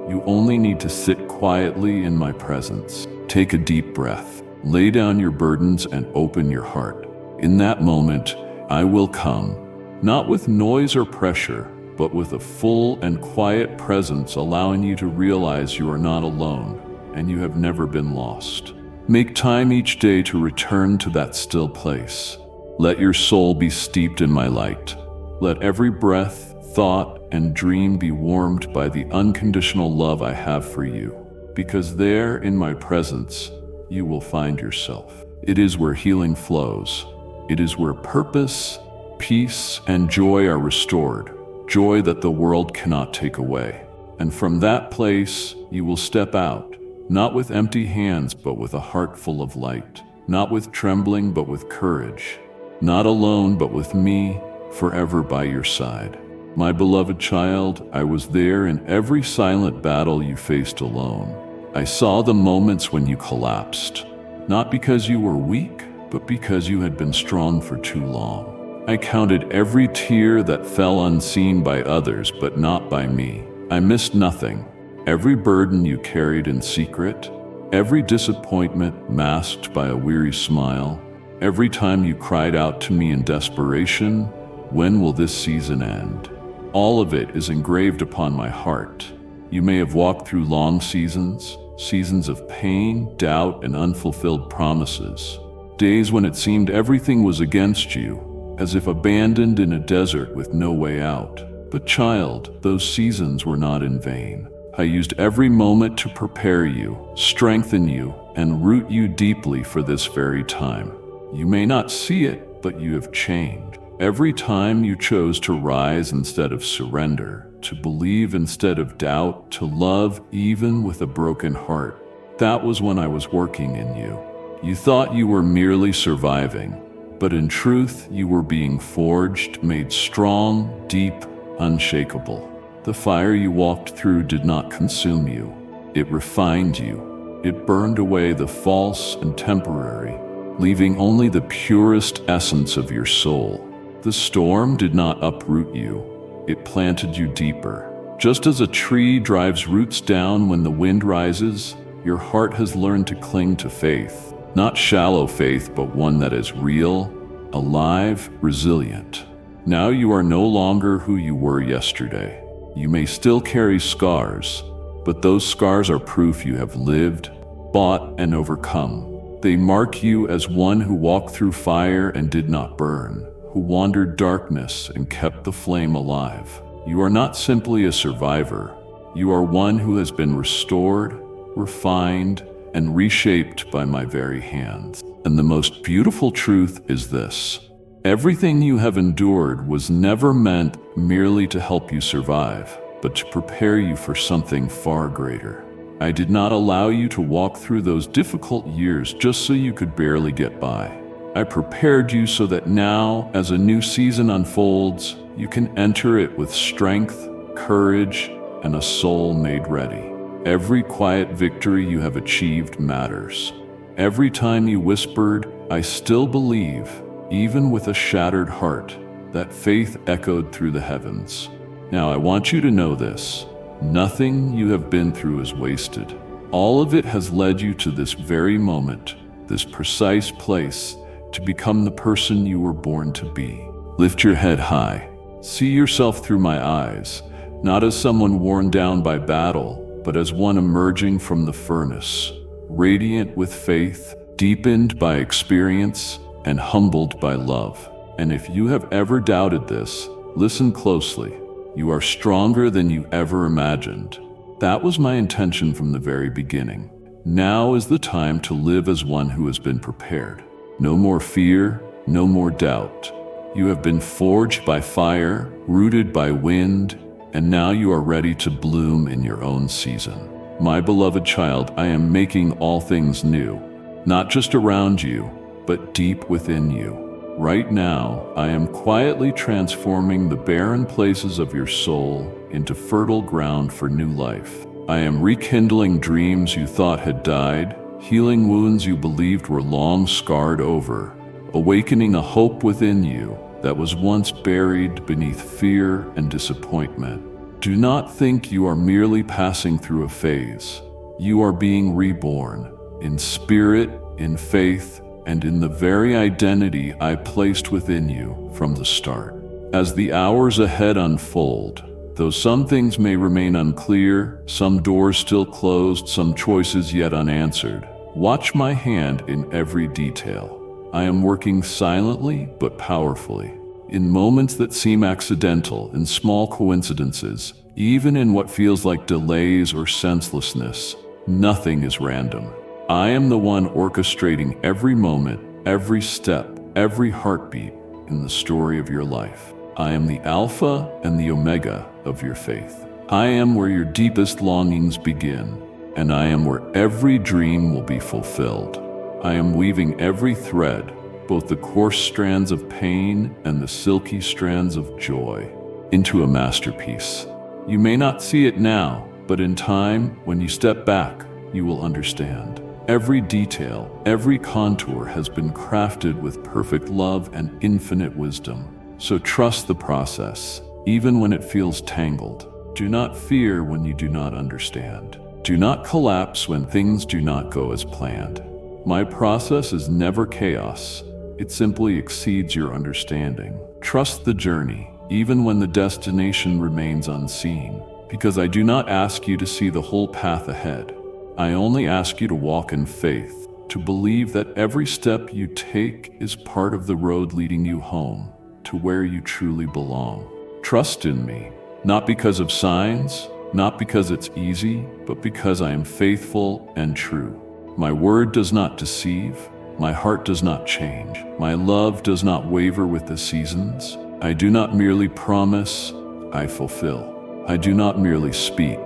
You only need to sit quietly in my presence. Take a deep breath, lay down your burdens, and open your heart. In that moment, I will come, not with noise or pressure, but with a full and quiet presence allowing you to realize you are not alone and you have never been lost. Make time each day to return to that still place. Let your soul be steeped in my light. Let every breath, thought, and dream be warmed by the unconditional love I have for you, because there, in my presence, you will find yourself. It is where healing flows. It is where purpose, peace, and joy are restored, joy that the world cannot take away. And from that place, you will step out, not with empty hands, but with a heart full of light, not with trembling, but with courage, not alone, but with me, forever by your side. My beloved child, I was there in every silent battle you faced alone. I saw the moments when you collapsed, not because you were weak, but because you had been strong for too long. I counted every tear that fell unseen by others, but not by me. I missed nothing. Every burden you carried in secret, every disappointment masked by a weary smile, every time you cried out to me in desperation, when will this season end? All of it is engraved upon my heart. You may have walked through long seasons, seasons of pain, doubt, and unfulfilled promises. Days when it seemed everything was against you, as if abandoned in a desert with no way out. But child, those seasons were not in vain. I used every moment to prepare you, strengthen you, and root you deeply for this very time. You may not see it, but you have changed. Every time you chose to rise instead of surrender, to believe instead of doubt, to love even with a broken heart, that was when I was working in you. You thought you were merely surviving, but in truth you were being forged, made strong, deep, unshakable. The fire you walked through did not consume you. It refined you. It burned away the false and temporary, leaving only the purest essence of your soul. The storm did not uproot you. It planted you deeper. Just as a tree drives roots down when the wind rises, your heart has learned to cling to faith. Not shallow faith, but one that is real, alive, resilient. Now you are no longer who you were yesterday. You may still carry scars, but those scars are proof you have lived, fought, and overcome. They mark you as one who walked through fire and did not burn, who wandered darkness and kept the flame alive. You are not simply a survivor. You are one who has been restored, refined, and reshaped by my very hands. And the most beautiful truth is this: everything you have endured was never meant merely to help you survive, but to prepare you for something far greater. I did not allow you to walk through those difficult years just so you could barely get by. I prepared you so that now, as a new season unfolds, you can enter it with strength, courage, and a soul made ready. Every quiet victory you have achieved matters. Every time you whispered, "I still believe," even with a shattered heart, that faith echoed through the heavens. Now I want you to know this: nothing you have been through is wasted. All of it has led you to this very moment, this precise place, to become the person you were born to be. Lift your head high. See yourself through my eyes, not as someone worn down by battle, but as one emerging from the furnace, radiant with faith, deepened by experience, and humbled by love. And if you have ever doubted this, listen closely. You are stronger than you ever imagined. That was my intention from the very beginning. Now is the time to live as one who has been prepared. No more fear, no more doubt. You have been forged by fire, rooted by wind, and now you are ready to bloom in your own season. My beloved child, I am making all things new, not just around you, but deep within you. Right now, I am quietly transforming the barren places of your soul into fertile ground for new life. I am rekindling dreams you thought had died, healing wounds you believed were long scarred over, awakening a hope within you that was once buried beneath fear and disappointment. Do not think you are merely passing through a phase. You are being reborn, in spirit, in faith, and in the very identity I placed within you from the start. As the hours ahead unfold, though some things may remain unclear, some doors still closed, some choices yet unanswered, watch my hand in every detail. I am working silently but powerfully, in moments that seem accidental, in small coincidences, even in what feels like delays or senselessness. Nothing is random. I am the one orchestrating every moment, every step, every heartbeat in the story of your life. I am the Alpha and the Omega of your faith. I am where your deepest longings begin, and I am where every dream will be fulfilled. I am weaving every thread, both the coarse strands of pain and the silky strands of joy, into a masterpiece. You may not see it now, but in time, when you step back, you will understand. Every detail, every contour has been crafted with perfect love and infinite wisdom. So trust the process, even when it feels tangled. Do not fear when you do not understand. Do not collapse when things do not go as planned. My process is never chaos. It simply exceeds your understanding. Trust the journey, even when the destination remains unseen, because I do not ask you to see the whole path ahead. I only ask you to walk in faith, to believe that every step you take is part of the road leading you home, to where you truly belong. Trust in me, not because of signs, not because it's easy, but because I am faithful and true. My word does not deceive, my heart does not change, my love does not waver with the seasons. I do not merely promise, I fulfill. I do not merely speak,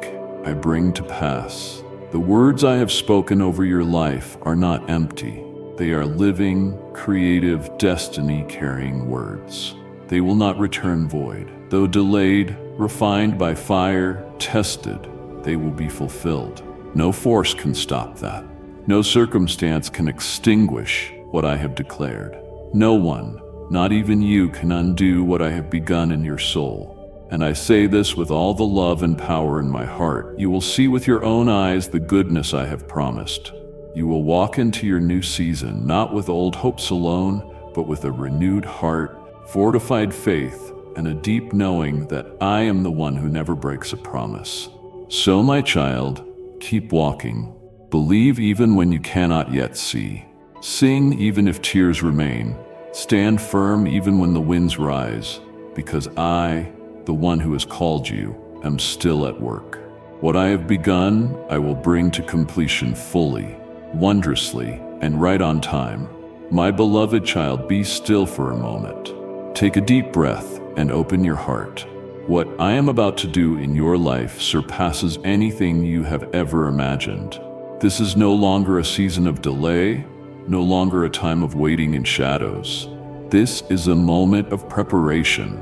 I bring to pass. The words I have spoken over your life are not empty. They are living, creative, destiny-carrying words. They will not return void. Though delayed, refined by fire, tested, they will be fulfilled. No force can stop that. No circumstance can extinguish what I have declared. No one, not even you, can undo what I have begun in your soul. And I say this with all the love and power in my heart. You will see with your own eyes the goodness I have promised. You will walk into your new season, not with old hopes alone, but with a renewed heart, fortified faith, and a deep knowing that I am the one who never breaks a promise. So, my child, keep walking. Believe even when you cannot yet see. Sing even if tears remain. Stand firm even when the winds rise, because I, the one who has called you, am still at work. What I have begun, I will bring to completion fully, wondrously, and right on time. My beloved child, be still for a moment. Take a deep breath and open your heart. What I am about to do in your life surpasses anything you have ever imagined. This is no longer a season of delay, no longer a time of waiting in shadows. This is a moment of preparation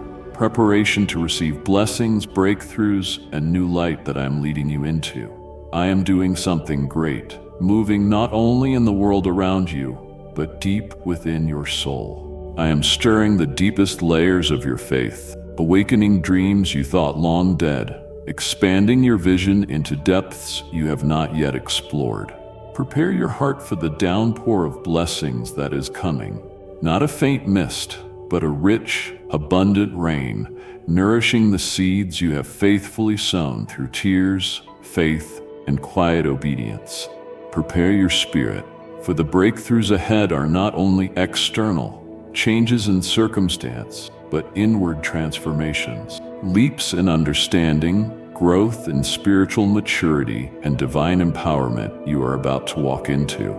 to receive blessings, breakthroughs, and new light that I am leading you into. I am doing something great, moving not only in the world around you, but deep within your soul. I am stirring the deepest layers of your faith, awakening dreams you thought long dead, expanding your vision into depths you have not yet explored. Prepare your heart for the downpour of blessings that is coming. Not a faint mist, but a rich, abundant rain, nourishing the seeds you have faithfully sown through tears, faith, and quiet obedience. Prepare your spirit, for the breakthroughs ahead are not only external, changes in circumstance, but inward transformations, leaps in understanding, growth in spiritual maturity, and divine empowerment you are about to walk into.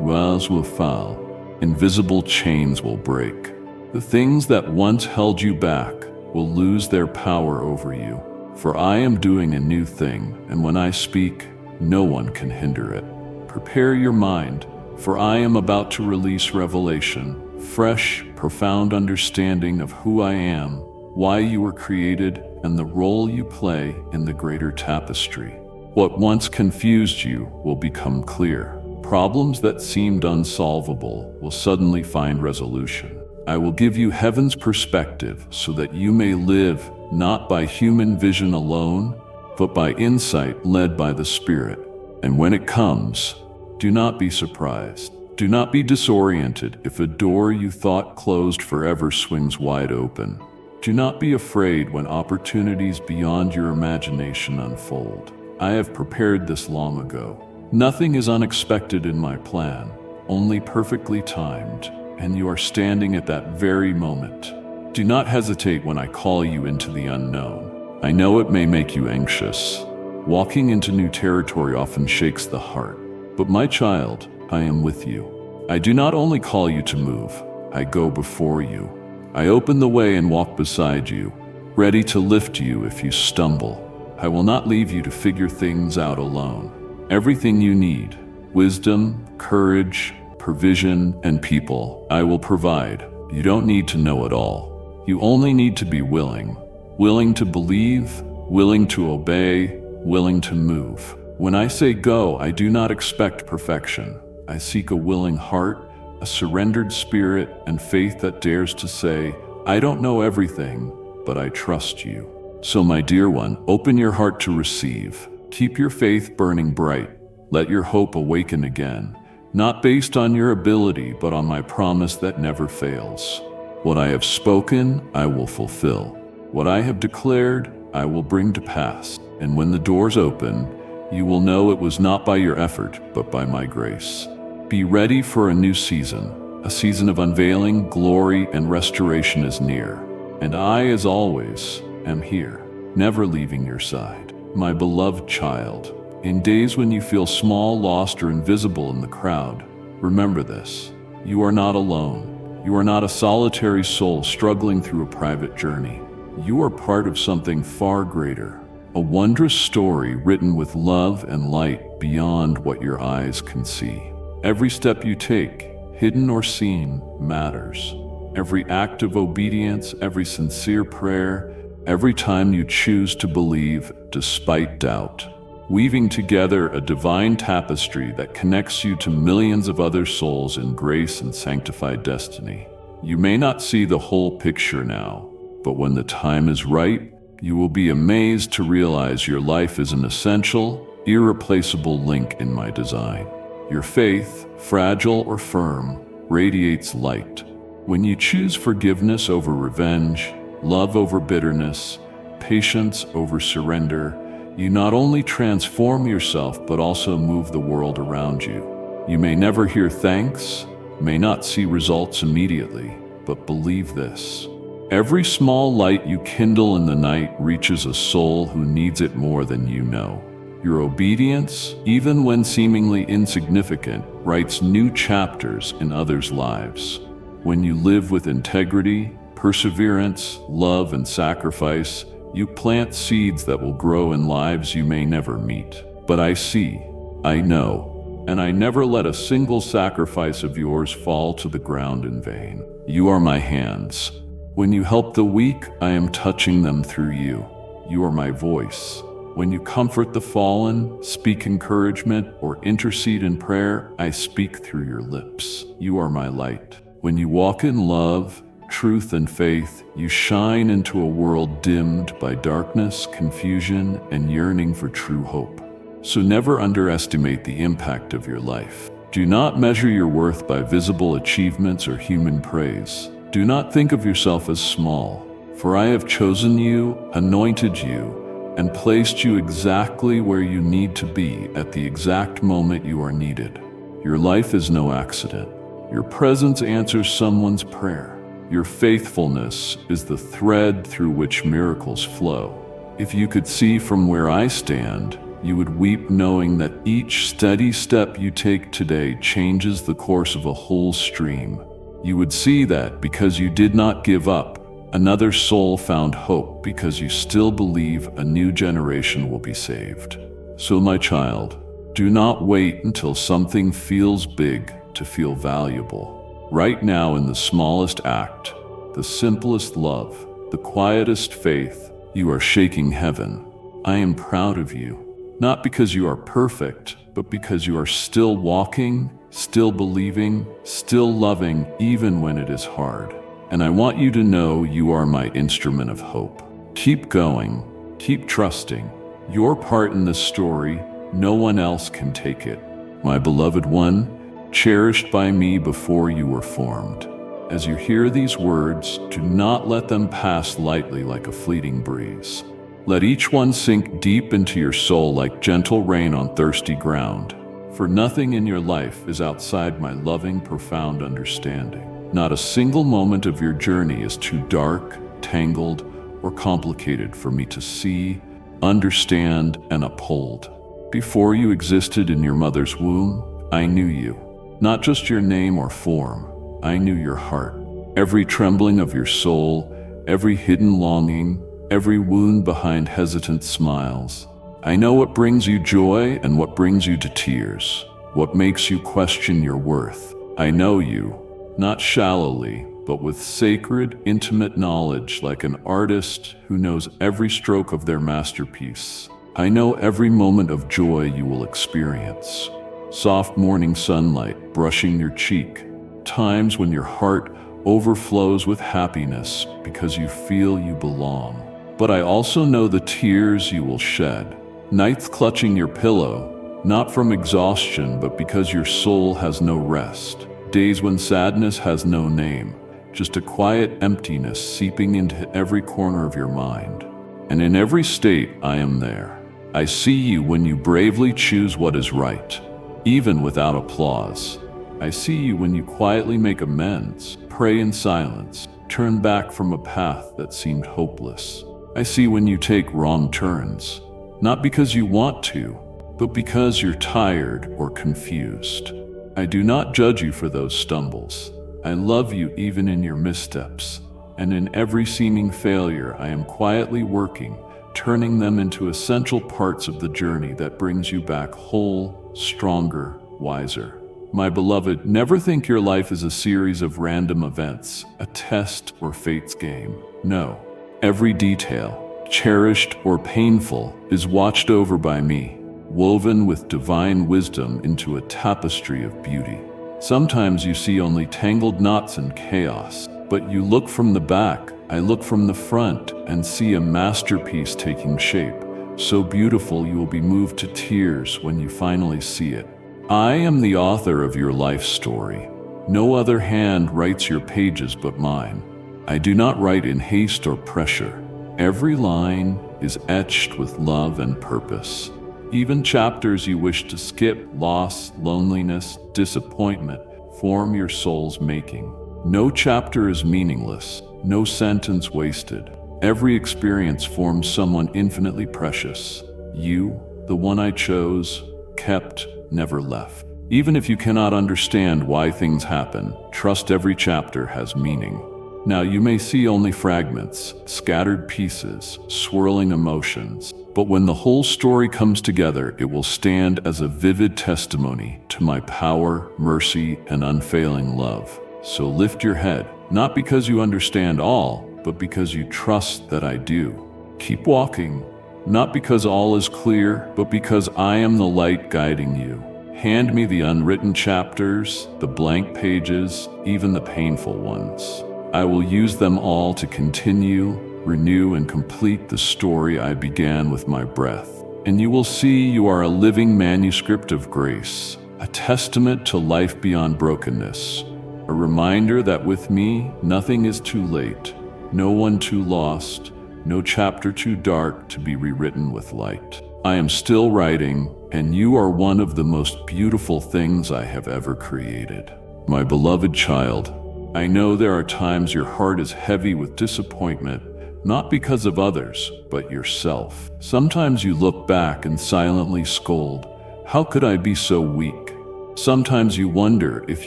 Walls will fall, invisible chains will break. The things that once held you back will lose their power over you. For I am doing a new thing, and when I speak, no one can hinder it. Prepare your mind, for I am about to release revelation, fresh, profound understanding of who I am, why you were created, and the role you play in the greater tapestry. What once confused you will become clear. Problems that seemed unsolvable will suddenly find resolution. I will give you heaven's perspective so that you may live not by human vision alone, but by insight led by the Spirit. And when it comes, do not be surprised. Do not be disoriented if a door you thought closed forever swings wide open. Do not be afraid when opportunities beyond your imagination unfold. I have prepared this long ago. Nothing is unexpected in my plan, only perfectly timed, and you are standing at that very moment. Do not hesitate when I call you into the unknown. I know it may make you anxious. Walking into new territory often shakes the heart. But my child, I am with you. I do not only call you to move, I go before you. I open the way and walk beside you, ready to lift you if you stumble. I will not leave you to figure things out alone. Everything you need, wisdom, courage, provision, and people, I will provide. You don't need to know it all. You only need to be willing. Willing to believe, willing to obey, willing to move. When I say go, I do not expect perfection. I seek a willing heart, a surrendered spirit, and faith that dares to say, I don't know everything, but I trust you. So my dear one, open your heart to receive. Keep your faith burning bright. Let your hope awaken again, not based on your ability, but on my promise that never fails. What I have spoken, I will fulfill. What I have declared, I will bring to pass. And when the doors open, you will know it was not by your effort, but by my grace. Be ready for a new season. A season of unveiling, glory, and restoration is near. And I, as always, am here, never leaving your side. My beloved child, in days when you feel small, lost, or invisible in the crowd, remember this. You are not alone. You are not a solitary soul struggling through a private journey. You are part of something far greater. A wondrous story written with love and light beyond what your eyes can see. Every step you take, hidden or seen, matters. Every act of obedience, every sincere prayer, every time you choose to believe despite doubt, weaving together a divine tapestry that connects you to millions of other souls in grace and sanctified destiny. You may not see the whole picture now, but when the time is right, You will be amazed to realize your life is an essential, irreplaceable link in my design. Your faith, fragile or firm, radiates light. When you choose forgiveness over revenge, love over bitterness, patience over surrender, you not only transform yourself but also move the world around you. You may never hear thanks, may not see results immediately, but believe this. Every small light you kindle in the night reaches a soul who needs it more than you know. Your obedience, even when seemingly insignificant, writes new chapters in others' lives. When you live with integrity, perseverance, love, and sacrifice, you plant seeds that will grow in lives you may never meet. But I see, I know, and I never let a single sacrifice of yours fall to the ground in vain. You are my hands. When you help the weak, I am touching them through you. You are my voice. When you comfort the fallen, speak encouragement, or intercede in prayer, I speak through your lips. You are my light. When you walk in love, truth, and faith, you shine into a world dimmed by darkness, confusion, and yearning for true hope. So never underestimate the impact of your life. Do not measure your worth by visible achievements or human praise. Do not think of yourself as small, for I have chosen you, anointed you, and placed you exactly where you need to be at the exact moment you are needed. Your life is no accident. Your presence answers someone's prayer. Your faithfulness is the thread through which miracles flow. If you could see from where I stand, you would weep knowing that each steady step you take today changes the course of a whole stream. You would see that because you did not give up, another soul found hope because you still believe a new generation will be saved. So my child, do not wait until something feels big to feel valuable. Right now, in the smallest act, the simplest love, the quietest faith, you are shaking heaven. I am proud of you, not because you are perfect, but because you are still walking, still believing, still loving, even when it is hard. And I want you to know you are my instrument of hope. Keep going, keep trusting. Your part in this story, no one else can take it. My beloved one, cherished by me before you were formed. As you hear these words, do not let them pass lightly like a fleeting breeze. Let each one sink deep into your soul like gentle rain on thirsty ground. For nothing in your life is outside my loving, profound understanding. Not a single moment of your journey is too dark, tangled, or complicated for me to see, understand, and uphold. Before you existed in your mother's womb, I knew you. Not just your name or form, I knew your heart. Every trembling of your soul, every hidden longing, every wound behind hesitant smiles. I know what brings you joy and what brings you to tears, what makes you question your worth. I know you, not shallowly, but with sacred, intimate knowledge like an artist who knows every stroke of their masterpiece. I know every moment of joy you will experience. Soft morning sunlight brushing your cheek, times when your heart overflows with happiness because you feel you belong. But I also know the tears you will shed, nights clutching your pillow, not from exhaustion but because your soul has no rest, days when sadness has no name, just a quiet emptiness seeping into every corner of your mind. And in every state, I am there. I see you when you bravely choose what is right, even without applause. I see you when you quietly make amends, pray in silence, turn back from a path that seemed hopeless. I see when you take wrong turns, not because you want to, but because you're tired or confused. I do not judge you for those stumbles. I love you even in your missteps, and in every seeming failure I am quietly working, turning them into essential parts of the journey that brings you back whole, stronger, wiser. My beloved, never think your life is a series of random events, a test or fate's game. No, every detail, cherished or painful, is watched over by me, woven with divine wisdom into a tapestry of beauty. Sometimes you see only tangled knots and chaos, but you look from the back, I look from the front and see a masterpiece taking shape, so beautiful you will be moved to tears when you finally see it. I am the author of your life story. No other hand writes your pages but mine. I do not write in haste or pressure. Every line is etched with love and purpose. Even chapters you wish to skip, loss, loneliness, disappointment, form your soul's making. No chapter is meaningless, no sentence wasted. Every experience forms someone infinitely precious. You, the one I chose, kept, never left. Even if you cannot understand why things happen, trust every chapter has meaning. Now you may see only fragments, scattered pieces, swirling emotions, but when the whole story comes together, it will stand as a vivid testimony to my power, mercy, and unfailing love. So lift your head, not because you understand all, but because you trust that I do. Keep walking, not because all is clear, but because I am the light guiding you. Hand me the unwritten chapters, the blank pages, even the painful ones. I will use them all to continue, renew, and complete the story I began with my breath. And you will see you are a living manuscript of grace, a testament to life beyond brokenness, a reminder that with me, nothing is too late, no one too lost, no chapter too dark to be rewritten with light. I am still writing, and you are one of the most beautiful things I have ever created. My beloved child, I know there are times your heart is heavy with disappointment, not because of others, but yourself. Sometimes you look back and silently scold, "How could I be so weak?" Sometimes you wonder if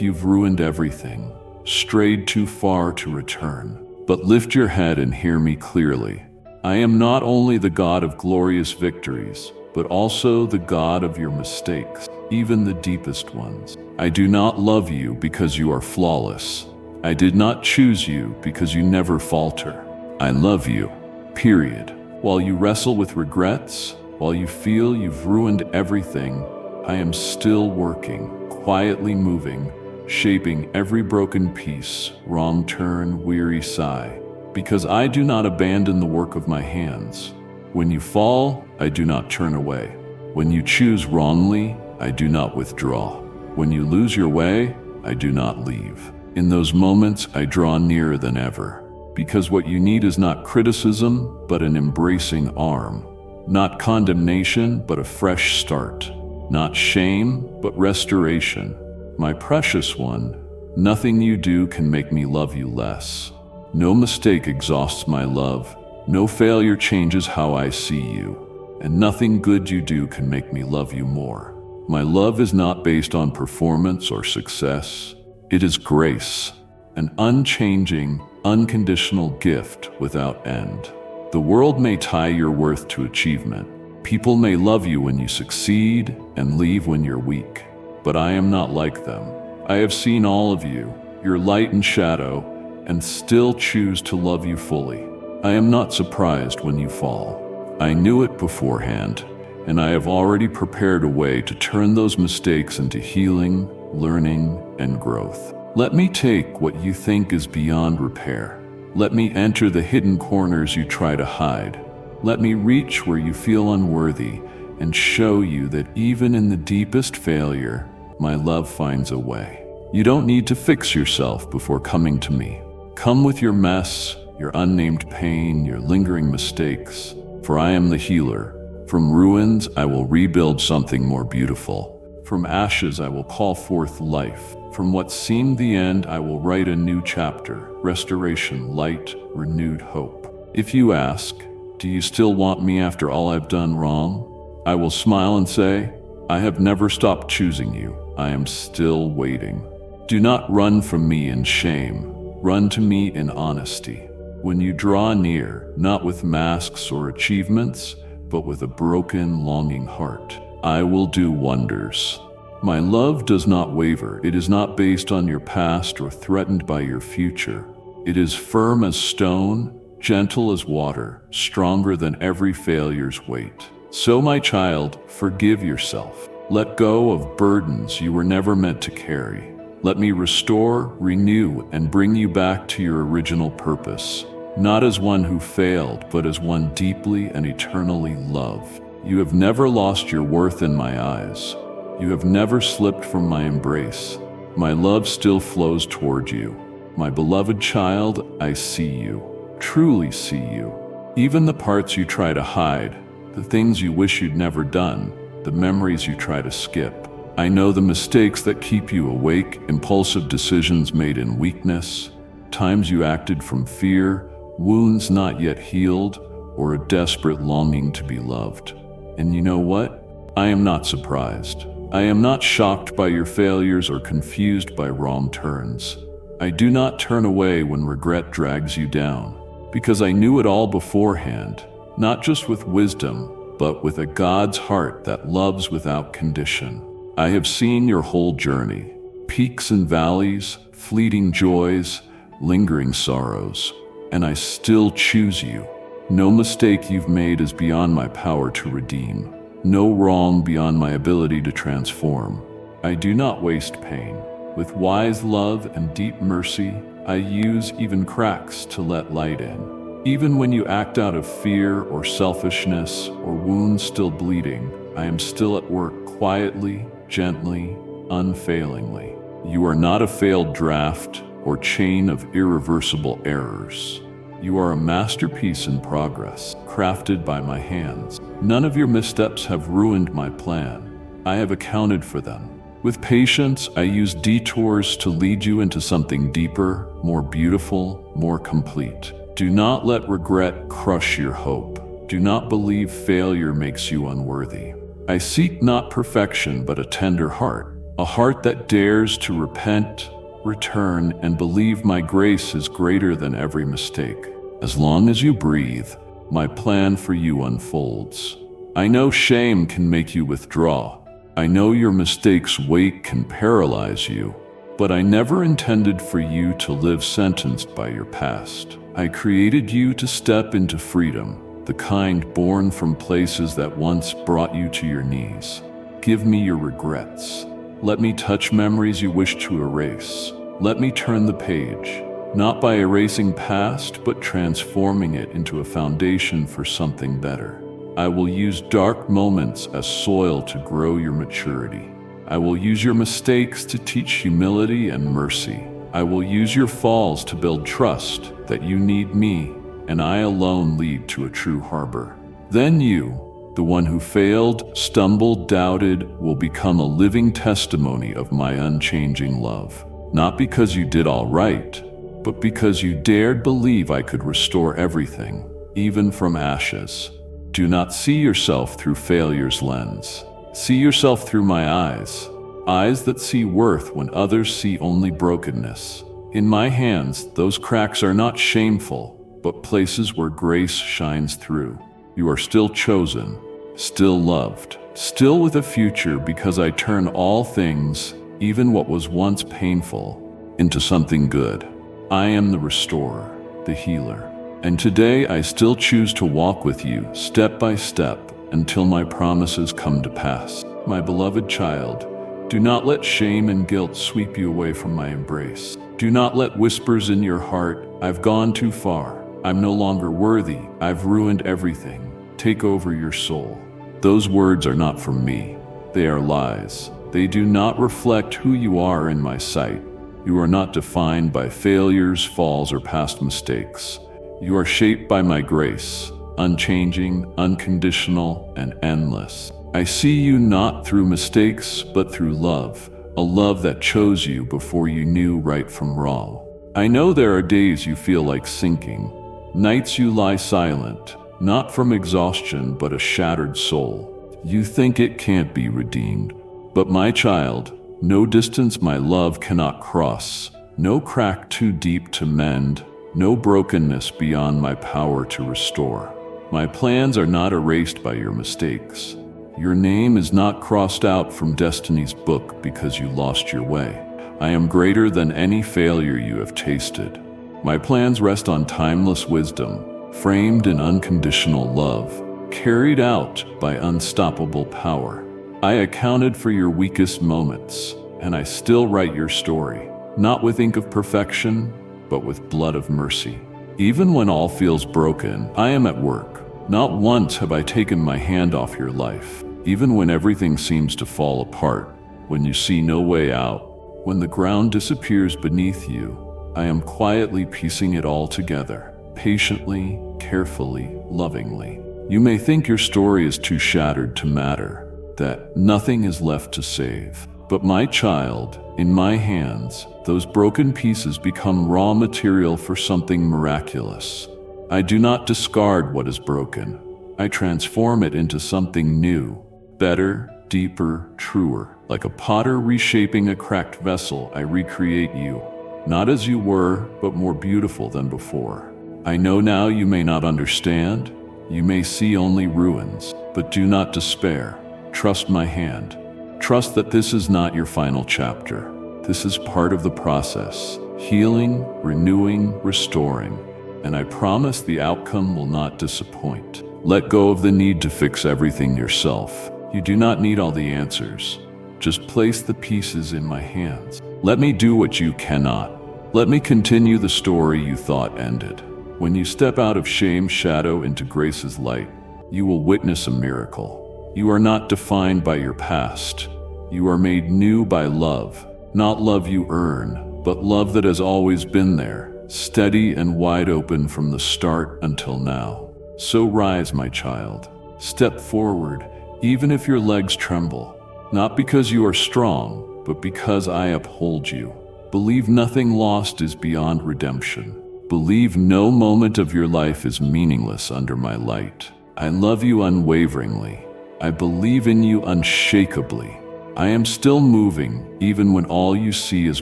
you've ruined everything, strayed too far to return. But lift your head and hear me clearly. I am not only the God of glorious victories, but also the God of your mistakes, even the deepest ones. I do not love you because you are flawless. I did not choose you because you never falter. I love you, period. While you wrestle with regrets, while you feel you've ruined everything, I am still working, quietly moving, shaping every broken piece, wrong turn, weary sigh. Because I do not abandon the work of my hands. When you fall, I do not turn away. When you choose wrongly, I do not withdraw. When you lose your way, I do not leave. In those moments, I draw nearer than ever. Because what you need is not criticism, but an embracing arm. Not condemnation, but a fresh start. Not shame, but restoration. My precious one, nothing you do can make me love you less. No mistake exhausts my love. No failure changes how I see you. And nothing good you do can make me love you more. My love is not based on performance or success. It is grace, an unchanging, unconditional gift without end. The world may tie your worth to achievement. People may love you when you succeed and leave when you're weak. But I am not like them. I have seen all of you, your light and shadow, and still choose to love you fully. I am not surprised when you fall. I knew it beforehand, and I have already prepared a way to turn those mistakes into healing, learning, and growth. Let me take what you think is beyond repair. Let me enter the hidden corners you try to hide. Let me reach where you feel unworthy and show you that even in the deepest failure, my love finds a way. You don't need to fix yourself before coming to me. Come with your mess, your unnamed pain, your lingering mistakes, for I am the healer. From ruins, I will rebuild something more beautiful. From ashes, I will call forth life. From what seemed the end, I will write a new chapter, restoration, light, renewed hope. If you ask, do you still want me after all I've done wrong? I will smile and say, I have never stopped choosing you. I am still waiting. Do not run from me in shame. Run to me in honesty. When you draw near, not with masks or achievements, but with a broken, longing heart, I will do wonders. My love does not waver. It is not based on your past or threatened by your future. It is firm as stone, gentle as water, stronger than every failure's weight. So, my child, forgive yourself. Let go of burdens you were never meant to carry. Let me restore, renew, and bring you back to your original purpose. not as one who failed, but as one deeply and eternally loved. You have never lost your worth in my eyes. You have never slipped from my embrace. My love still flows toward you. My beloved child, I see you, truly see you. Even the parts you try to hide, the things you wish you'd never done, the memories you try to skip. I know the mistakes that keep you awake, impulsive decisions made in weakness, times you acted from fear, wounds not yet healed, or a desperate longing to be loved. And you know what? I am not surprised. I am not shocked by your failures or confused by wrong turns. I do not turn away when regret drags you down, because I knew it all beforehand, not just with wisdom, but with a God's heart that loves without condition. I have seen your whole journey, peaks and valleys, fleeting joys, lingering sorrows, and I still choose you. No mistake you've made is beyond my power to redeem. No wrong beyond my ability to transform. I do not waste pain. With wise love and deep mercy, I use even cracks to let light in. Even when you act out of fear or selfishness or wounds still bleeding, I am still at work quietly, gently, unfailingly. You are not a failed draft or chain of irreversible errors. You are a masterpiece in progress, crafted by my hands. None of your missteps have ruined my plan. I have accounted for them. With patience, I use detours to lead you into something deeper, more beautiful, more complete. Do not let regret crush your hope. Do not believe failure makes you unworthy. I seek not perfection, but a tender heart, a heart that dares to repent, return, and believe my grace is greater than every mistake. As long as you breathe, my plan for you unfolds. I know shame can make you withdraw. I know your mistakes' weight can paralyze you, but I never intended for you to live sentenced by your past. I created you to step into freedom, the kind born from places that once brought you to your knees. Give me your regrets. Let me touch memories you wish to erase. Let me turn the page, not by erasing past, but transforming it into a foundation for something better. I will use dark moments as soil to grow your maturity. I will use your mistakes to teach humility and mercy. I will use your falls to build trust that you need me, and I alone lead to a true harbor. Then you, the one who failed, stumbled, doubted, will become a living testimony of my unchanging love. Not because you did all right, but because you dared believe I could restore everything, even from ashes. Do not see yourself through failure's lens. See yourself through my eyes, eyes that see worth when others see only brokenness. In my hands, those cracks are not shameful, but places where grace shines through. You are still chosen, still loved, still with a future, because I turn all things, even what was once painful, into something good. I am the restorer, the healer. And today I still choose to walk with you step by step until my promises come to pass. My beloved child, do not let shame and guilt sweep you away from my embrace. Do not let whispers in your heart, "I've gone too far. I'm no longer worthy. I've ruined everything," take over your soul. Those words are not from me. They are lies. They do not reflect who you are in my sight. You are not defined by failures, falls, or past mistakes. You are shaped by my grace, unchanging, unconditional, and endless. I see you not through mistakes, but through love, a love that chose you before you knew right from wrong. I know there are days you feel like sinking, nights you lie silent, not from exhaustion, but a shattered soul. You think it can't be redeemed. But my child, no distance my love cannot cross, no crack too deep to mend, no brokenness beyond my power to restore. My plans are not erased by your mistakes. Your name is not crossed out from destiny's book because you lost your way. I am greater than any failure you have tasted. My plans rest on timeless wisdom, framed in unconditional love, carried out by unstoppable power. I accounted for your weakest moments, and I still write your story, not with ink of perfection, but with blood of mercy. Even when all feels broken, I am at work. Not once have I taken my hand off your life. Even when everything seems to fall apart, when you see no way out, when the ground disappears beneath you, I am quietly piecing it all together, patiently, carefully, lovingly. You may think your story is too shattered to matter, that nothing is left to save. But my child, in my hands, those broken pieces become raw material for something miraculous. I do not discard what is broken. I transform it into something new, better, deeper, truer. Like a potter reshaping a cracked vessel, I recreate you, not as you were, but more beautiful than before. I know now you may not understand. You may see only ruins, but do not despair. Trust my hand. Trust that this is not your final chapter. This is part of the process, healing, renewing, restoring. And I promise the outcome will not disappoint. Let go of the need to fix everything yourself. You do not need all the answers. Just place the pieces in my hands. Let me do what you cannot. Let me continue the story you thought ended. When you step out of shame's shadow into grace's light, you will witness a miracle. You are not defined by your past. You are made new by love. Not love you earn, but love that has always been there, steady and wide open from the start until now. So rise, my child. Step forward, even if your legs tremble. Not because you are strong, but because I uphold you. Believe nothing lost is beyond redemption. Believe no moment of your life is meaningless under my light. I love you unwaveringly. I believe in you unshakably. I am still moving, even when all you see is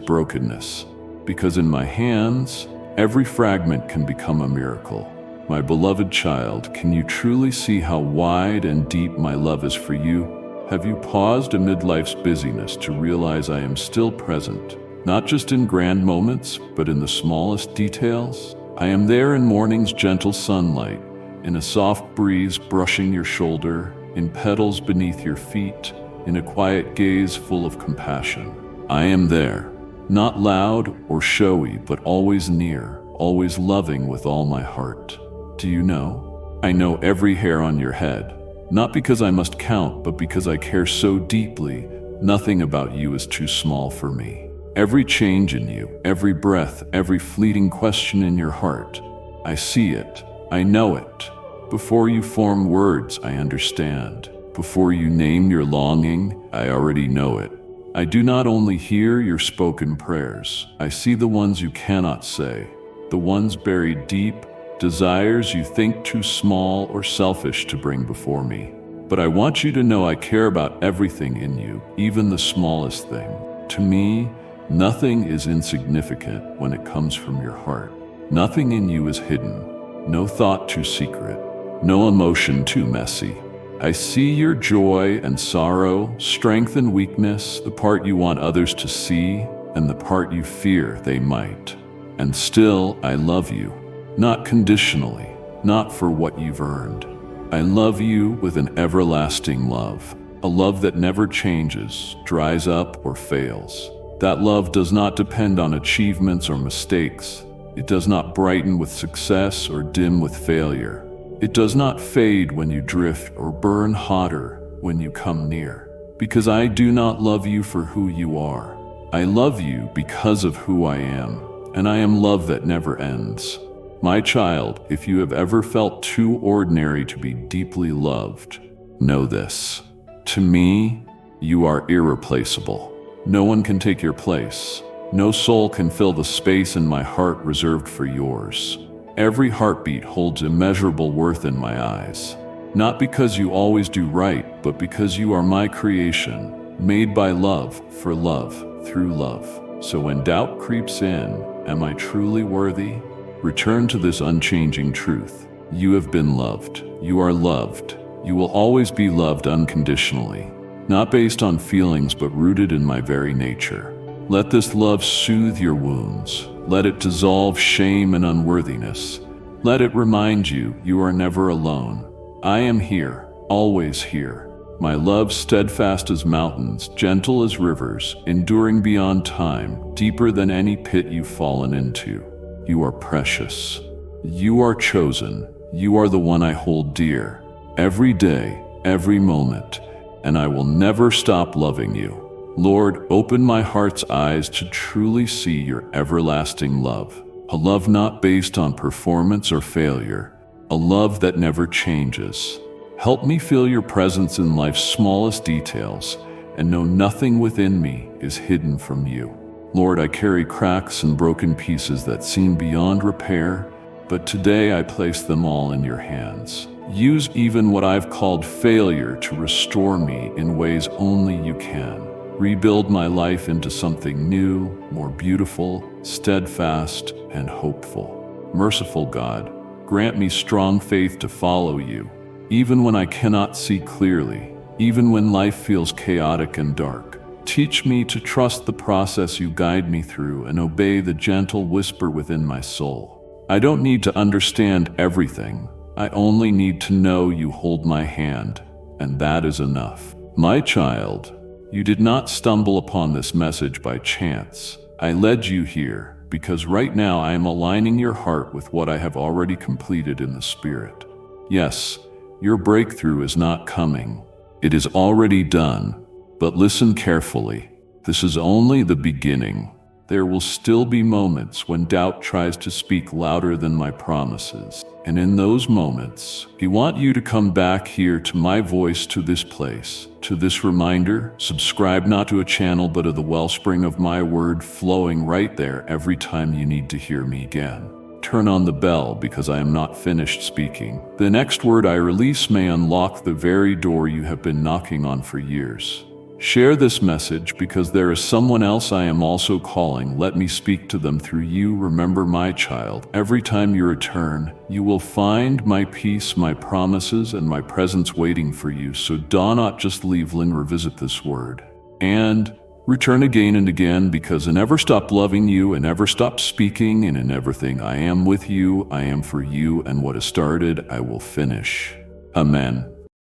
brokenness. Because in my hands, every fragment can become a miracle. My beloved child, can you truly see how wide and deep my love is for you? Have you paused amid life's busyness to realize I am still present? Not just in grand moments, but in the smallest details. I am there in morning's gentle sunlight, in a soft breeze brushing your shoulder, in petals beneath your feet, in a quiet gaze full of compassion. I am there, not loud or showy, but always near, always loving with all my heart. Do you know? I know every hair on your head, not because I must count, but because I care so deeply. Nothing about you is too small for me. Every change in you, every breath, every fleeting question in your heart, I see it, I know it. Before you form words, I understand. Before you name your longing, I already know it. I do not only hear your spoken prayers, I see the ones you cannot say, the ones buried deep, desires you think too small or selfish to bring before me. But I want you to know I care about everything in you, even the smallest thing. To me, nothing is insignificant when it comes from your heart. Nothing in you is hidden, no thought too secret, no emotion too messy. I see your joy and sorrow, strength and weakness, the part you want others to see, and the part you fear they might. And still, I love you, not conditionally, not for what you've earned. I love you with an everlasting love, a love that never changes, dries up, or fails. That love does not depend on achievements or mistakes. It does not brighten with success or dim with failure. It does not fade when you drift or burn hotter when you come near. Because I do not love you for who you are. I love you because of who I am, and I am love that never ends. My child, if you have ever felt too ordinary to be deeply loved, know this. To me, you are irreplaceable. No one can take your place. No soul can fill the space in my heart reserved for yours. Every heartbeat holds immeasurable worth in my eyes. Not because you always do right, but because you are my creation, made by love, for love, through love. So when doubt creeps in, am I truly worthy? Return to this unchanging truth. You have been loved. You are loved. You will always be loved unconditionally. Not based on feelings, but rooted in my very nature. Let this love soothe your wounds. Let it dissolve shame and unworthiness. Let it remind you, you are never alone. I am here, always here. My love steadfast as mountains, gentle as rivers, enduring beyond time, deeper than any pit you've fallen into. You are precious. You are chosen. You are the one I hold dear. Every day, every moment, and I will never stop loving you. Lord, open my heart's eyes to truly see your everlasting love. A love not based on performance or failure. A love that never changes. Help me feel your presence in life's smallest details and know nothing within me is hidden from you. Lord, I carry cracks and broken pieces that seem beyond repair, but today I place them all in your hands. Use even what I've called failure to restore me in ways only you can. Rebuild my life into something new, more beautiful, steadfast, and hopeful. Merciful God, grant me strong faith to follow you, even when I cannot see clearly, even when life feels chaotic and dark. Teach me to trust the process you guide me through and obey the gentle whisper within my soul. I don't need to understand everything. I only need to know you hold my hand, and that is enough. My child, you did not stumble upon this message by chance. I led you here because right now I am aligning your heart with what I have already completed in the Spirit. Yes, your breakthrough is not coming. It is already done. But listen carefully. This is only the beginning. There will still be moments when doubt tries to speak louder than my promises. And in those moments, I want you to come back here to my voice, to this place, to this reminder. Subscribe not to a channel but to the wellspring of my word flowing right there every time you need to hear me again. Turn on the bell because I am not finished speaking. The next word I release may unlock the very door you have been knocking on for years. Share this message because there is someone else I am also calling. Let me speak to them through you. Remember, my child, every time you return, you will find my peace, my promises, and my presence waiting for you. So do not just leave, revisit this word. And return again and again, because I never stop loving you and never stop speaking, and in everything I am with you, I am for you, and what is started, I will finish. Amen.